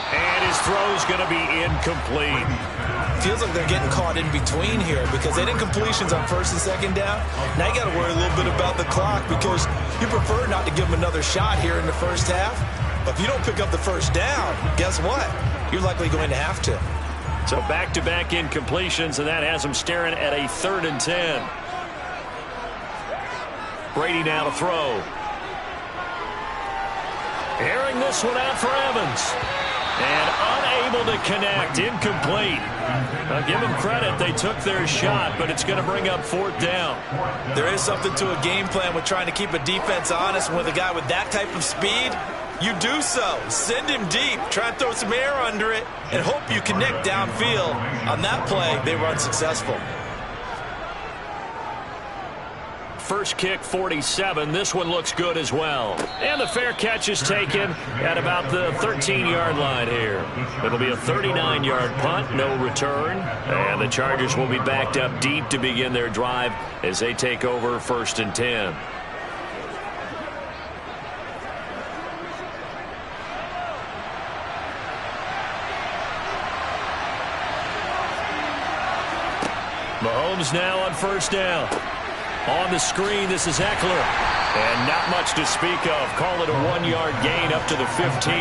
And his throw's going to be incomplete. Feels like they're getting caught in between here because they didn't completions on 1st and 2nd down. Now you got to worry a little bit about the clock because you prefer not to give them another shot here in the 1st half. But if you don't pick up the 1st down, guess what? You're likely going to have to. So back-to-back incompletions, and that has them staring at a 3rd and 10. Brady now to throw. Airing this one out for Evans. And unable to connect, incomplete. Now give them credit, they took their shot, but it's going to bring up 4th down. There is something to a game plan with trying to keep a defense honest. With a guy with that type of speed, you do so. Send him deep, try and throw some air under it, and hope you connect downfield. On that play, they were unsuccessful. First kick, 47. This one looks good as well. And the fair catch is taken at about the 13-yard line here. It'll be a 39-yard punt, no return. And the Chargers will be backed up deep to begin their drive as they take over 1st and 10. Mahomes now on 1st down. On the screen, this is Eckler. And not much to speak of. Call it a 1-yard gain up to the 15.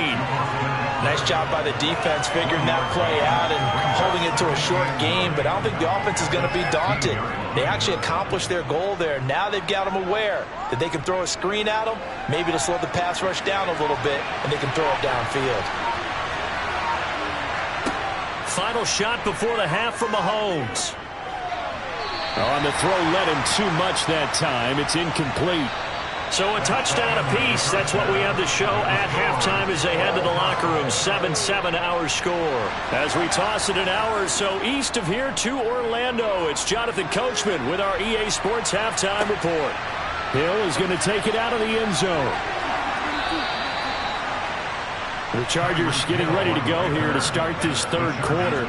Nice job by the defense figuring that play out and holding it to a short game, but I don't think the offense is going to be daunted. They actually accomplished their goal there. Now they've got them aware that they can throw a screen at them, maybe to slow the pass rush down a little bit, and they can throw it downfield. Final shot before the half from Mahomes. On the throw, led him too much that time. It's incomplete. So a touchdown apiece. That's what we have to show at halftime as they head to the locker room. 7-7 our score. As we toss it an hour or so east of here to Orlando, it's Jonathan Coachman with our EA Sports Halftime Report. Hill is going to take it out of the end zone. The Chargers getting ready to go here to start this 3rd quarter.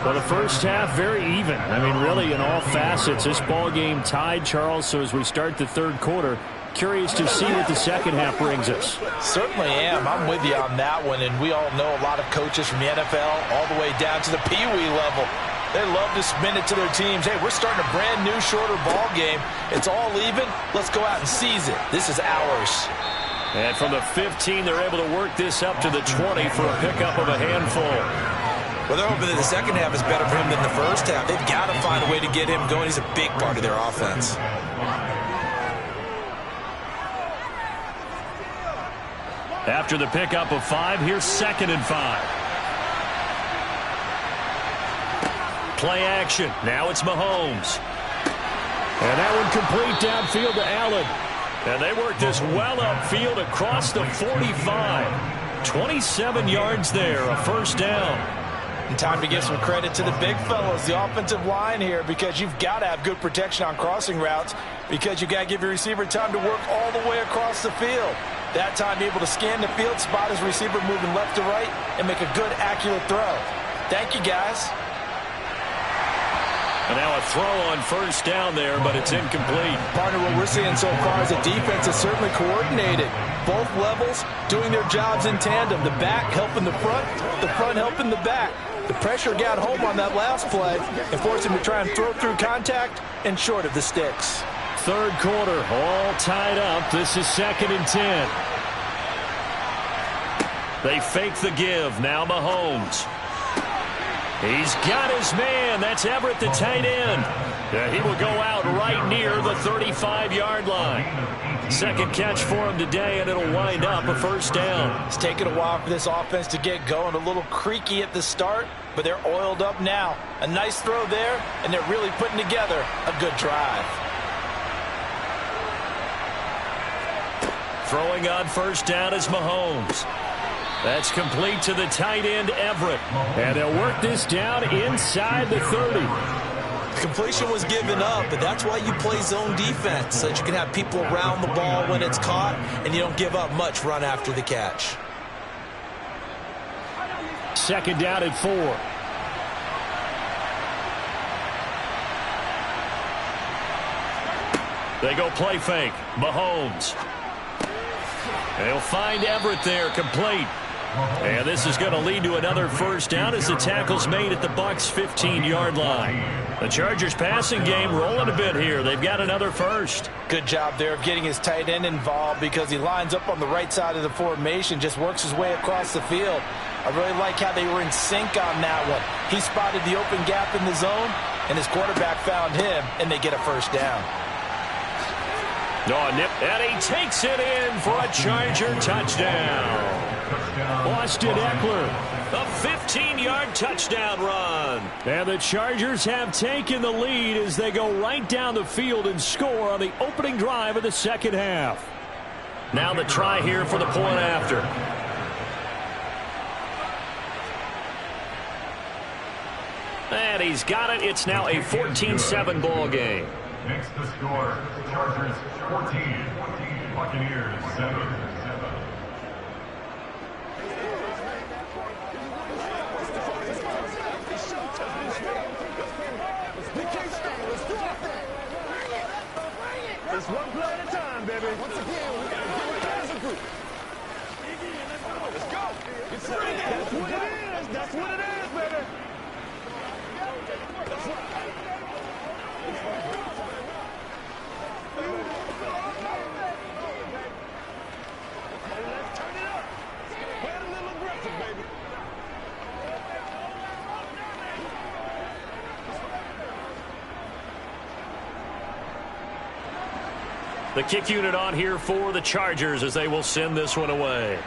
Well, the 1st half, very even. I mean, really, in all facets, this ball game tied, Charles. So as we start the 3rd quarter, curious to see what the 2nd half brings us. Certainly am. I'm with you on that one. And we all know a lot of coaches from the NFL all the way down to the Pee Wee level. They love to spin it to their teams. Hey, we're starting a brand new, shorter ball game. It's all even. Let's go out and seize it. This is ours. And from the 15, they're able to work this up to the 20 for a pickup of a handful. Well, they're hoping that the second half is better for him than the first half. They've got to find a way to get him going. He's a big part of their offense. After the pickup of 5, here's 2nd and 5. Play action. Now it's Mahomes. And that one complete downfield to Allen. And they work this well upfield across the 45. 27 yards there, a first down. And time to give some credit to the big fellows, the offensive line here, because you've got to have good protection on crossing routes, because you've got to give your receiver time to work all the way across the field. That time able to scan the field, spot his receiver moving left to right, and make a good, accurate throw. Thank you, guys. And now a throw on first down there, but it's incomplete. Partner, what we're seeing so far is the defense is certainly coordinated. Both levels doing their jobs in tandem. The back helping the front helping the back. The pressure got home on that last play and forced him to try and throw through contact and short of the sticks. Third quarter, all tied up. This is 2nd and 10. They fake the give. Now Mahomes. He's got his man. That's Everett, the tight end. He will go out right near the 35-yard line. Second catch for him today, and it'll wind up a first down. It's taken a while for this offense to get going. A little creaky at the start, but they're oiled up now. A nice throw there, and they're really putting together a good drive. Throwing on first down is Mahomes. That's complete to the tight end, Everett. And they'll work this down inside the 30. Completion was given up, but that's why you play zone defense, so that you can have people around the ball when it's caught, and you don't give up much run after the catch. 2nd down and 4. They go play fake. Mahomes. They'll find Everett there, complete. And this is going to lead to another first down as the tackle's made at the Bucs' 15-yard line. The Chargers passing game rolling a bit here. They've got another first. Good job there of getting his tight end involved, because he lines up on the right side of the formation, just works his way across the field. I really like how they were in sync on that one. He spotted the open gap in the zone, and his quarterback found him, and they get a first down. And he takes it in for a Charger touchdown. Austin Eckler, a 15-yard touchdown run. And the Chargers have taken the lead as they go right down the field and score on the opening drive of the second half. Now the try here for the point after. And he's got it. It's now a 14-7 ball game. Next to score, Chargers 14, Buccaneers 7. It's one play at a time, baby. Once again, we got to do it as a group. Let's go. That's what it is. That's what it is, baby. That's what let's turn it up. Play a little aggressive, baby. The kick unit on here for the Chargers as they will send this one away.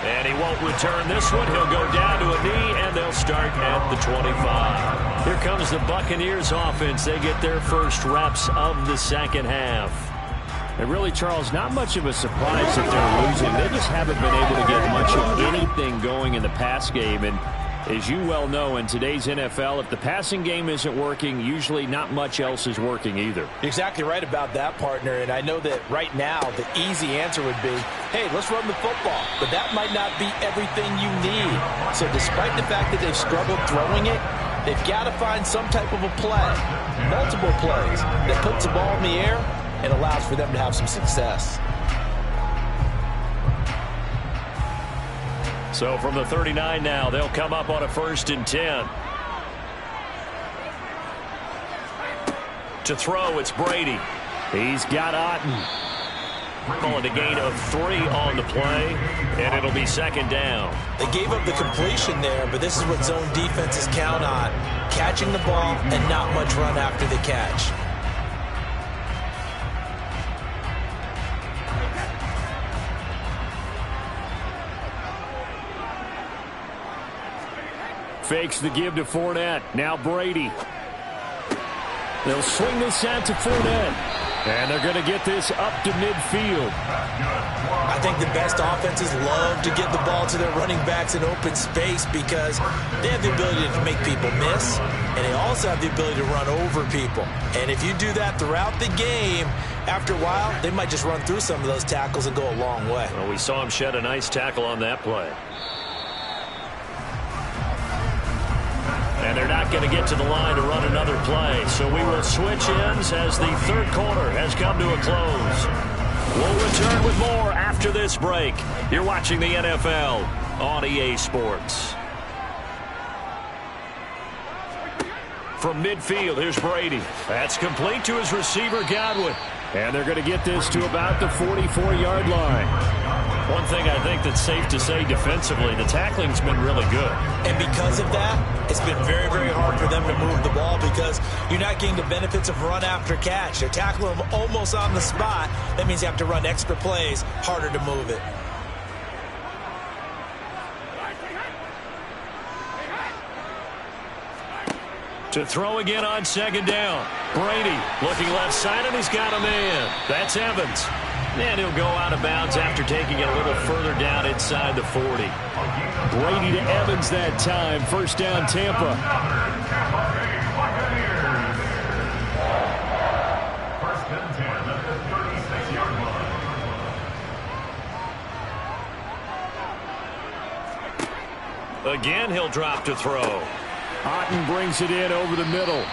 And he won't return this one. He'll go down to a knee, and they'll start at the 25. Here comes the Buccaneers offense. They get their first reps of the second half. And really, Charles, not much of a surprise that they're losing. They just haven't been able to get much of anything going in the pass game. And as you well know, in today's NFL, if the passing game isn't working, usually not much else is working either. You're exactly right about that, partner. And I know that right now the easy answer would be, hey, let's run the football. But that might not be everything you need. So despite the fact that they've struggled throwing it, they've got to find some type of a play, multiple plays, that puts the ball in the air and allows for them to have some success. So from the 39 now, they'll come up on a 1st and 10. To throw, it's Brady. He's got Otten. Calling a gain of 3 on the play, and it'll be second down. They gave up the completion there, but this is what zone defenses count on. Catching the ball and not much run after the catch. Fakes the give to Fournette. Now Brady. They'll swing this out to Fournette. And they're going to get this up to midfield. I think the best offenses love to get the ball to their running backs in open space because they have the ability to make people miss, and they also have the ability to run over people. And if you do that throughout the game, after a while, they might just run through some of those tackles and go a long way. Well, we saw him shed a nice tackle on that play. And they're not going to get to the line to run another play. So we will switch ends as the third quarter has come to a close. We'll return with more after this break. You're watching the NFL on EA Sports. From midfield, here's Brady. That's complete to his receiver, Godwin. And they're going to get this to about the 44-yard line. One thing I think that's safe to say defensively, the tackling's been really good. And because of that, it's been very, very hard for them to move the ball because you're not getting the benefits of run after catch. They're tackling them almost on the spot. That means you have to run extra plays, harder to move it. To throw again on second down. Brady looking left side, and he's got a man. That's Evans. And he'll go out of bounds after taking it a little further down inside the 40. Brady to Evans that time. First down, Tampa. First and 10 at the 36-yard line. Again, he'll drop to throw. Otten brings it in over the middle.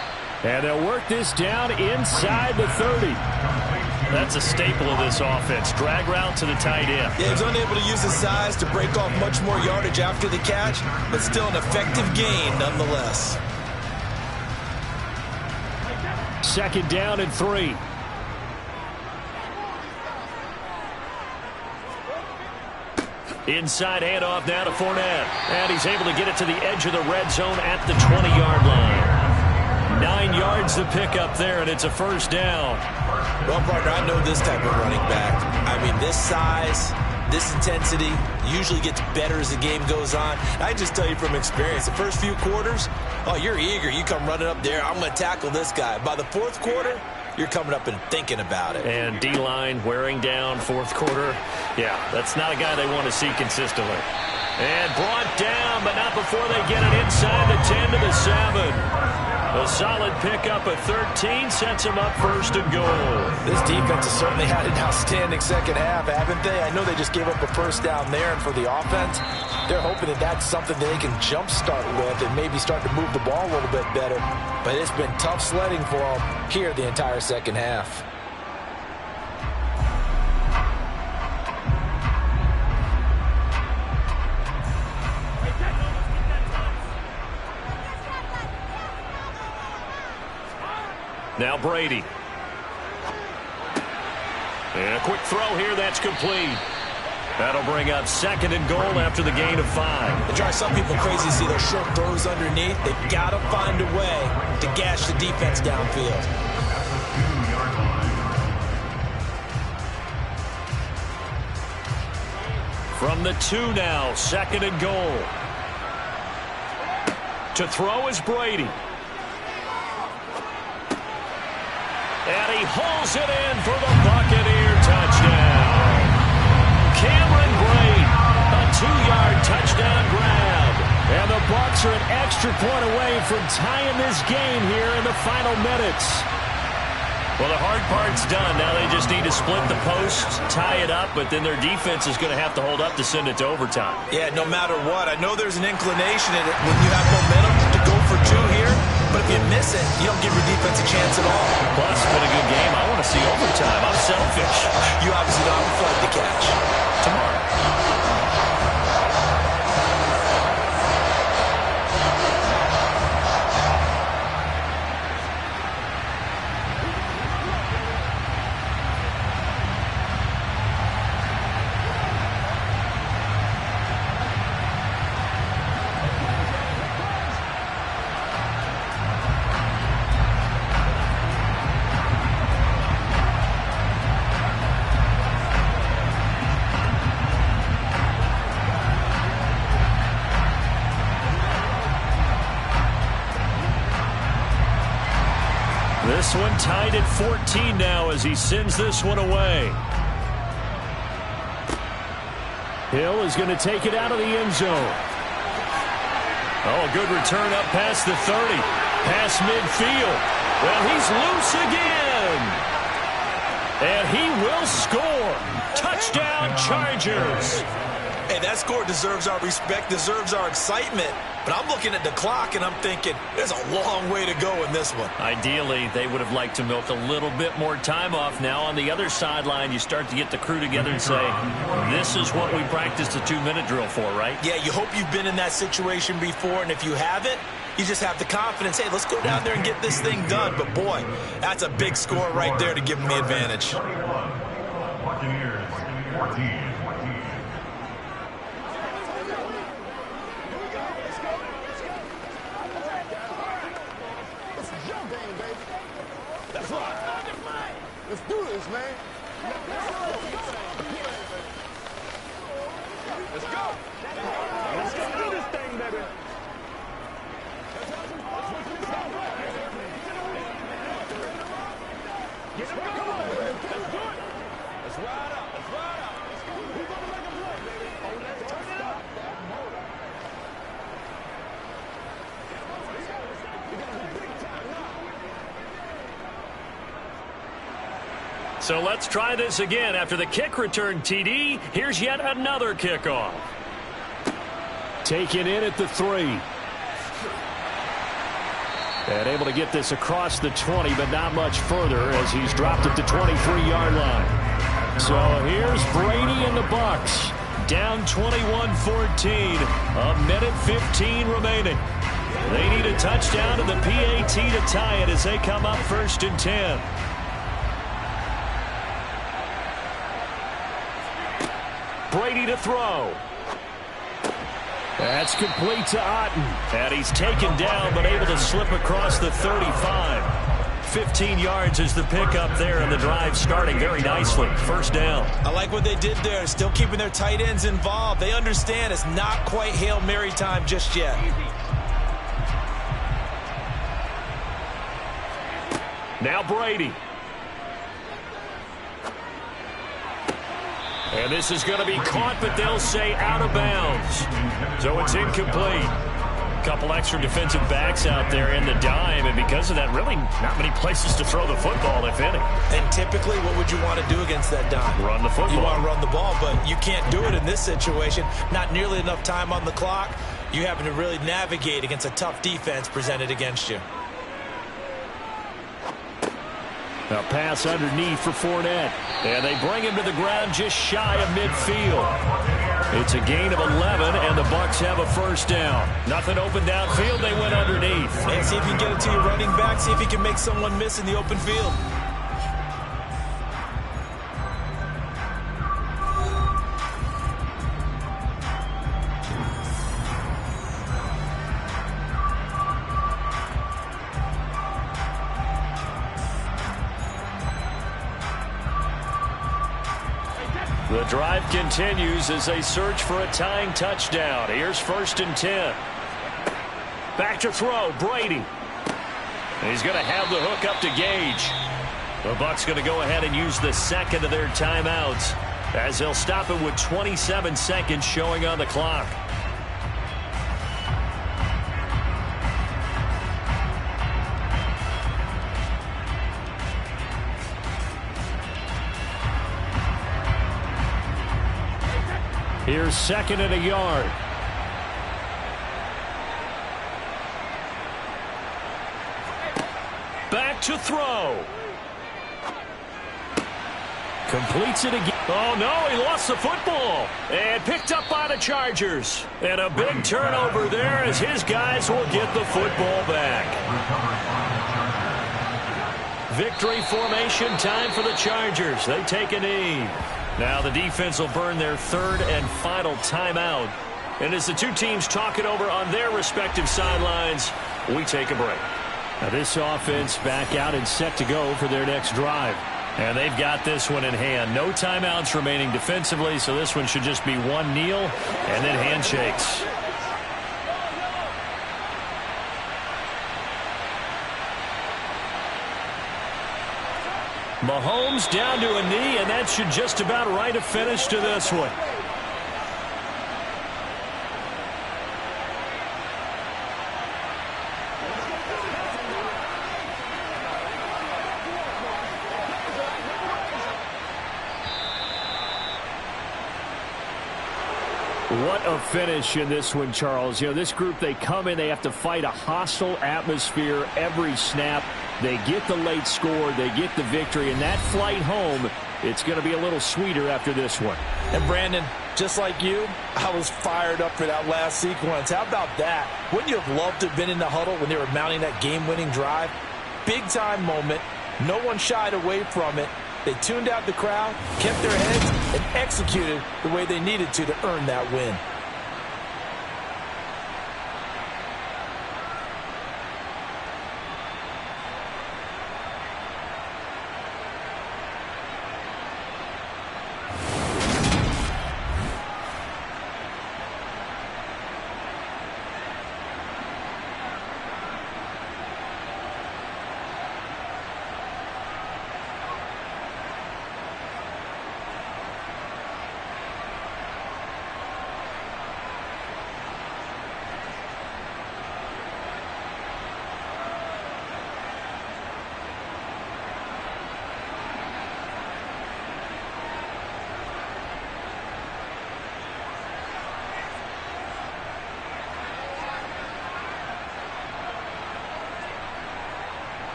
And they'll work this down inside the 30. That's a staple of this offense. Drag route to the tight end. Yeah, he's unable to use his size to break off much more yardage after the catch, but still an effective gain nonetheless. Second down and 3. Inside handoff now to Fournette. And he's able to get it to the edge of the red zone at the 20-yard line. 9 yards to pick up there, and it's a first down. Well, partner, I know this type of running back. I mean, this size, this intensity usually gets better as the game goes on. I just tell you from experience, the first few quarters, oh, you're eager. You come running up there, I'm going to tackle this guy. By the fourth quarter, you're coming up and thinking about it. And D-line wearing down fourth quarter. Yeah, that's not a guy they want to see consistently. And brought down, but not before they get it inside the 10 to the 7. A solid pickup at 13 sets him up first and goal. This defense has certainly had an outstanding second half, haven't they? I know they just gave up a first down there, and for the offense, they're hoping that that's something that they can jumpstart with and maybe start to move the ball a little bit better. But it's been tough sledding for them here the entire second half. Now Brady. And a quick throw here, that's complete. That'll bring up second and goal after the gain of 5. It drives some people crazy to see those short throws underneath. They've got to find a way to gash the defense downfield. From the 2 now, second and goal. To throw is Brady. And he hauls it in for the Buccaneer touchdown. Cameron Brate, a 2-yard touchdown grab. And the Bucs are an extra point away from tying this game here in the final minutes. Well, the hard part's done. Now they just need to split the post, tie it up, but then their defense is going to have to hold up to send it to overtime. Yeah, no matter what. I know there's an inclination in it when you have momentum to go for 2 here, but if you miss it, you don't give your defense a chance at all. Plus, it's been a good game. I want to see overtime. I'm selfish. You obviously don't have a flag to catch. Tomorrow. This one tied at 14 now as he sends this one away. Hill is going to take it out of the end zone. Oh, good return up past the 30. Past midfield. Well, he's loose again. And he will score. Touchdown, Chargers. Hey, that score deserves our respect, deserves our excitement. But I'm looking at the clock, and I'm thinking, there's a long way to go in this one. Ideally, they would have liked to milk a little bit more time off. Now, on the other sideline, you start to get the crew together and say, this is what we practiced a 2-minute drill for, right? Yeah, you hope you've been in that situation before, and if you haven't, you just have the confidence, hey, let's go down there and get this thing done. But, boy, that's a big score right there to give them the advantage. Buccaneers 14. Let's do this, man. Let's go. Let's go do this thing, baby. Come on, man. Let's do it. Let's ride out. Let's ride out. We're going to make a play, baby. Oh, let's turn it up. We got to be big time now. So let's try this again. After the kick return, TD, here's yet another kickoff. Taken in at the 3. And able to get this across the 20, but not much further as he's dropped at the 23-yard line. So here's Brady and the Bucs. Down 21-14. A minute 15 remaining. They need a touchdown and the PAT to tie it as they come up 1st and 10. Brady to throw. That's complete to Otten. And he's taken down but able to slip across the 35. 15 yards is the pickup there, and the drive starting very nicely. 1st down. I like what they did there. Still keeping their tight ends involved. They understand it's not quite Hail Mary time just yet. Now Brady. And this is going to be caught, but they'll say out of bounds. So it's incomplete. A couple extra defensive backs out there in the dime, and because of that, really not many places to throw the football, if any. And typically, what would you want to do against that dime? Run the football. You want to run the ball, but you can't do it in this situation. Not nearly enough time on the clock. You having to really navigate against a tough defense presented against you. A pass underneath for Fournette. And they bring him to the ground just shy of midfield. It's a gain of 11, and the Bucs have a 1st down. Nothing open downfield. They went underneath. And see if you can get it to your running back. See if you can make someone miss in the open field. The drive continues as they search for a tying touchdown. Here's 1st and 10. Back to throw, Brady. He's going to have the hook up to Gage. The Bucs going to go ahead and use the second of their timeouts as they'll stop it with 27 seconds showing on the clock. Here's 2nd and a yard. Back to throw. Completes it again. Oh, no, he lost the football. And picked up by the Chargers. And a big turnover there as his guys will get the football back. Victory formation time for the Chargers. They take a knee. Now the defense will burn their 3rd and final timeout. And as the two teams talk it over on their respective sidelines, we take a break. Now this offense back out and set to go for their next drive. And they've got this one in hand. No timeouts remaining defensively, so this one should just be one kneel and then handshakes. Mahomes down to a knee, and that should just about write a finish to this one. What a finish in this one, Charles. You know, this group, they come in, they have to fight a hostile atmosphere every snap. They get the late score, they get the victory, and that flight home, it's going to be a little sweeter after this one. And Brandon, just like you, I was fired up for that last sequence. How about that? Wouldn't you have loved to have been in the huddle when they were mounting that game-winning drive? Big-time moment. No one shied away from it. They tuned out the crowd, kept their heads, and executed the way they needed to earn that win.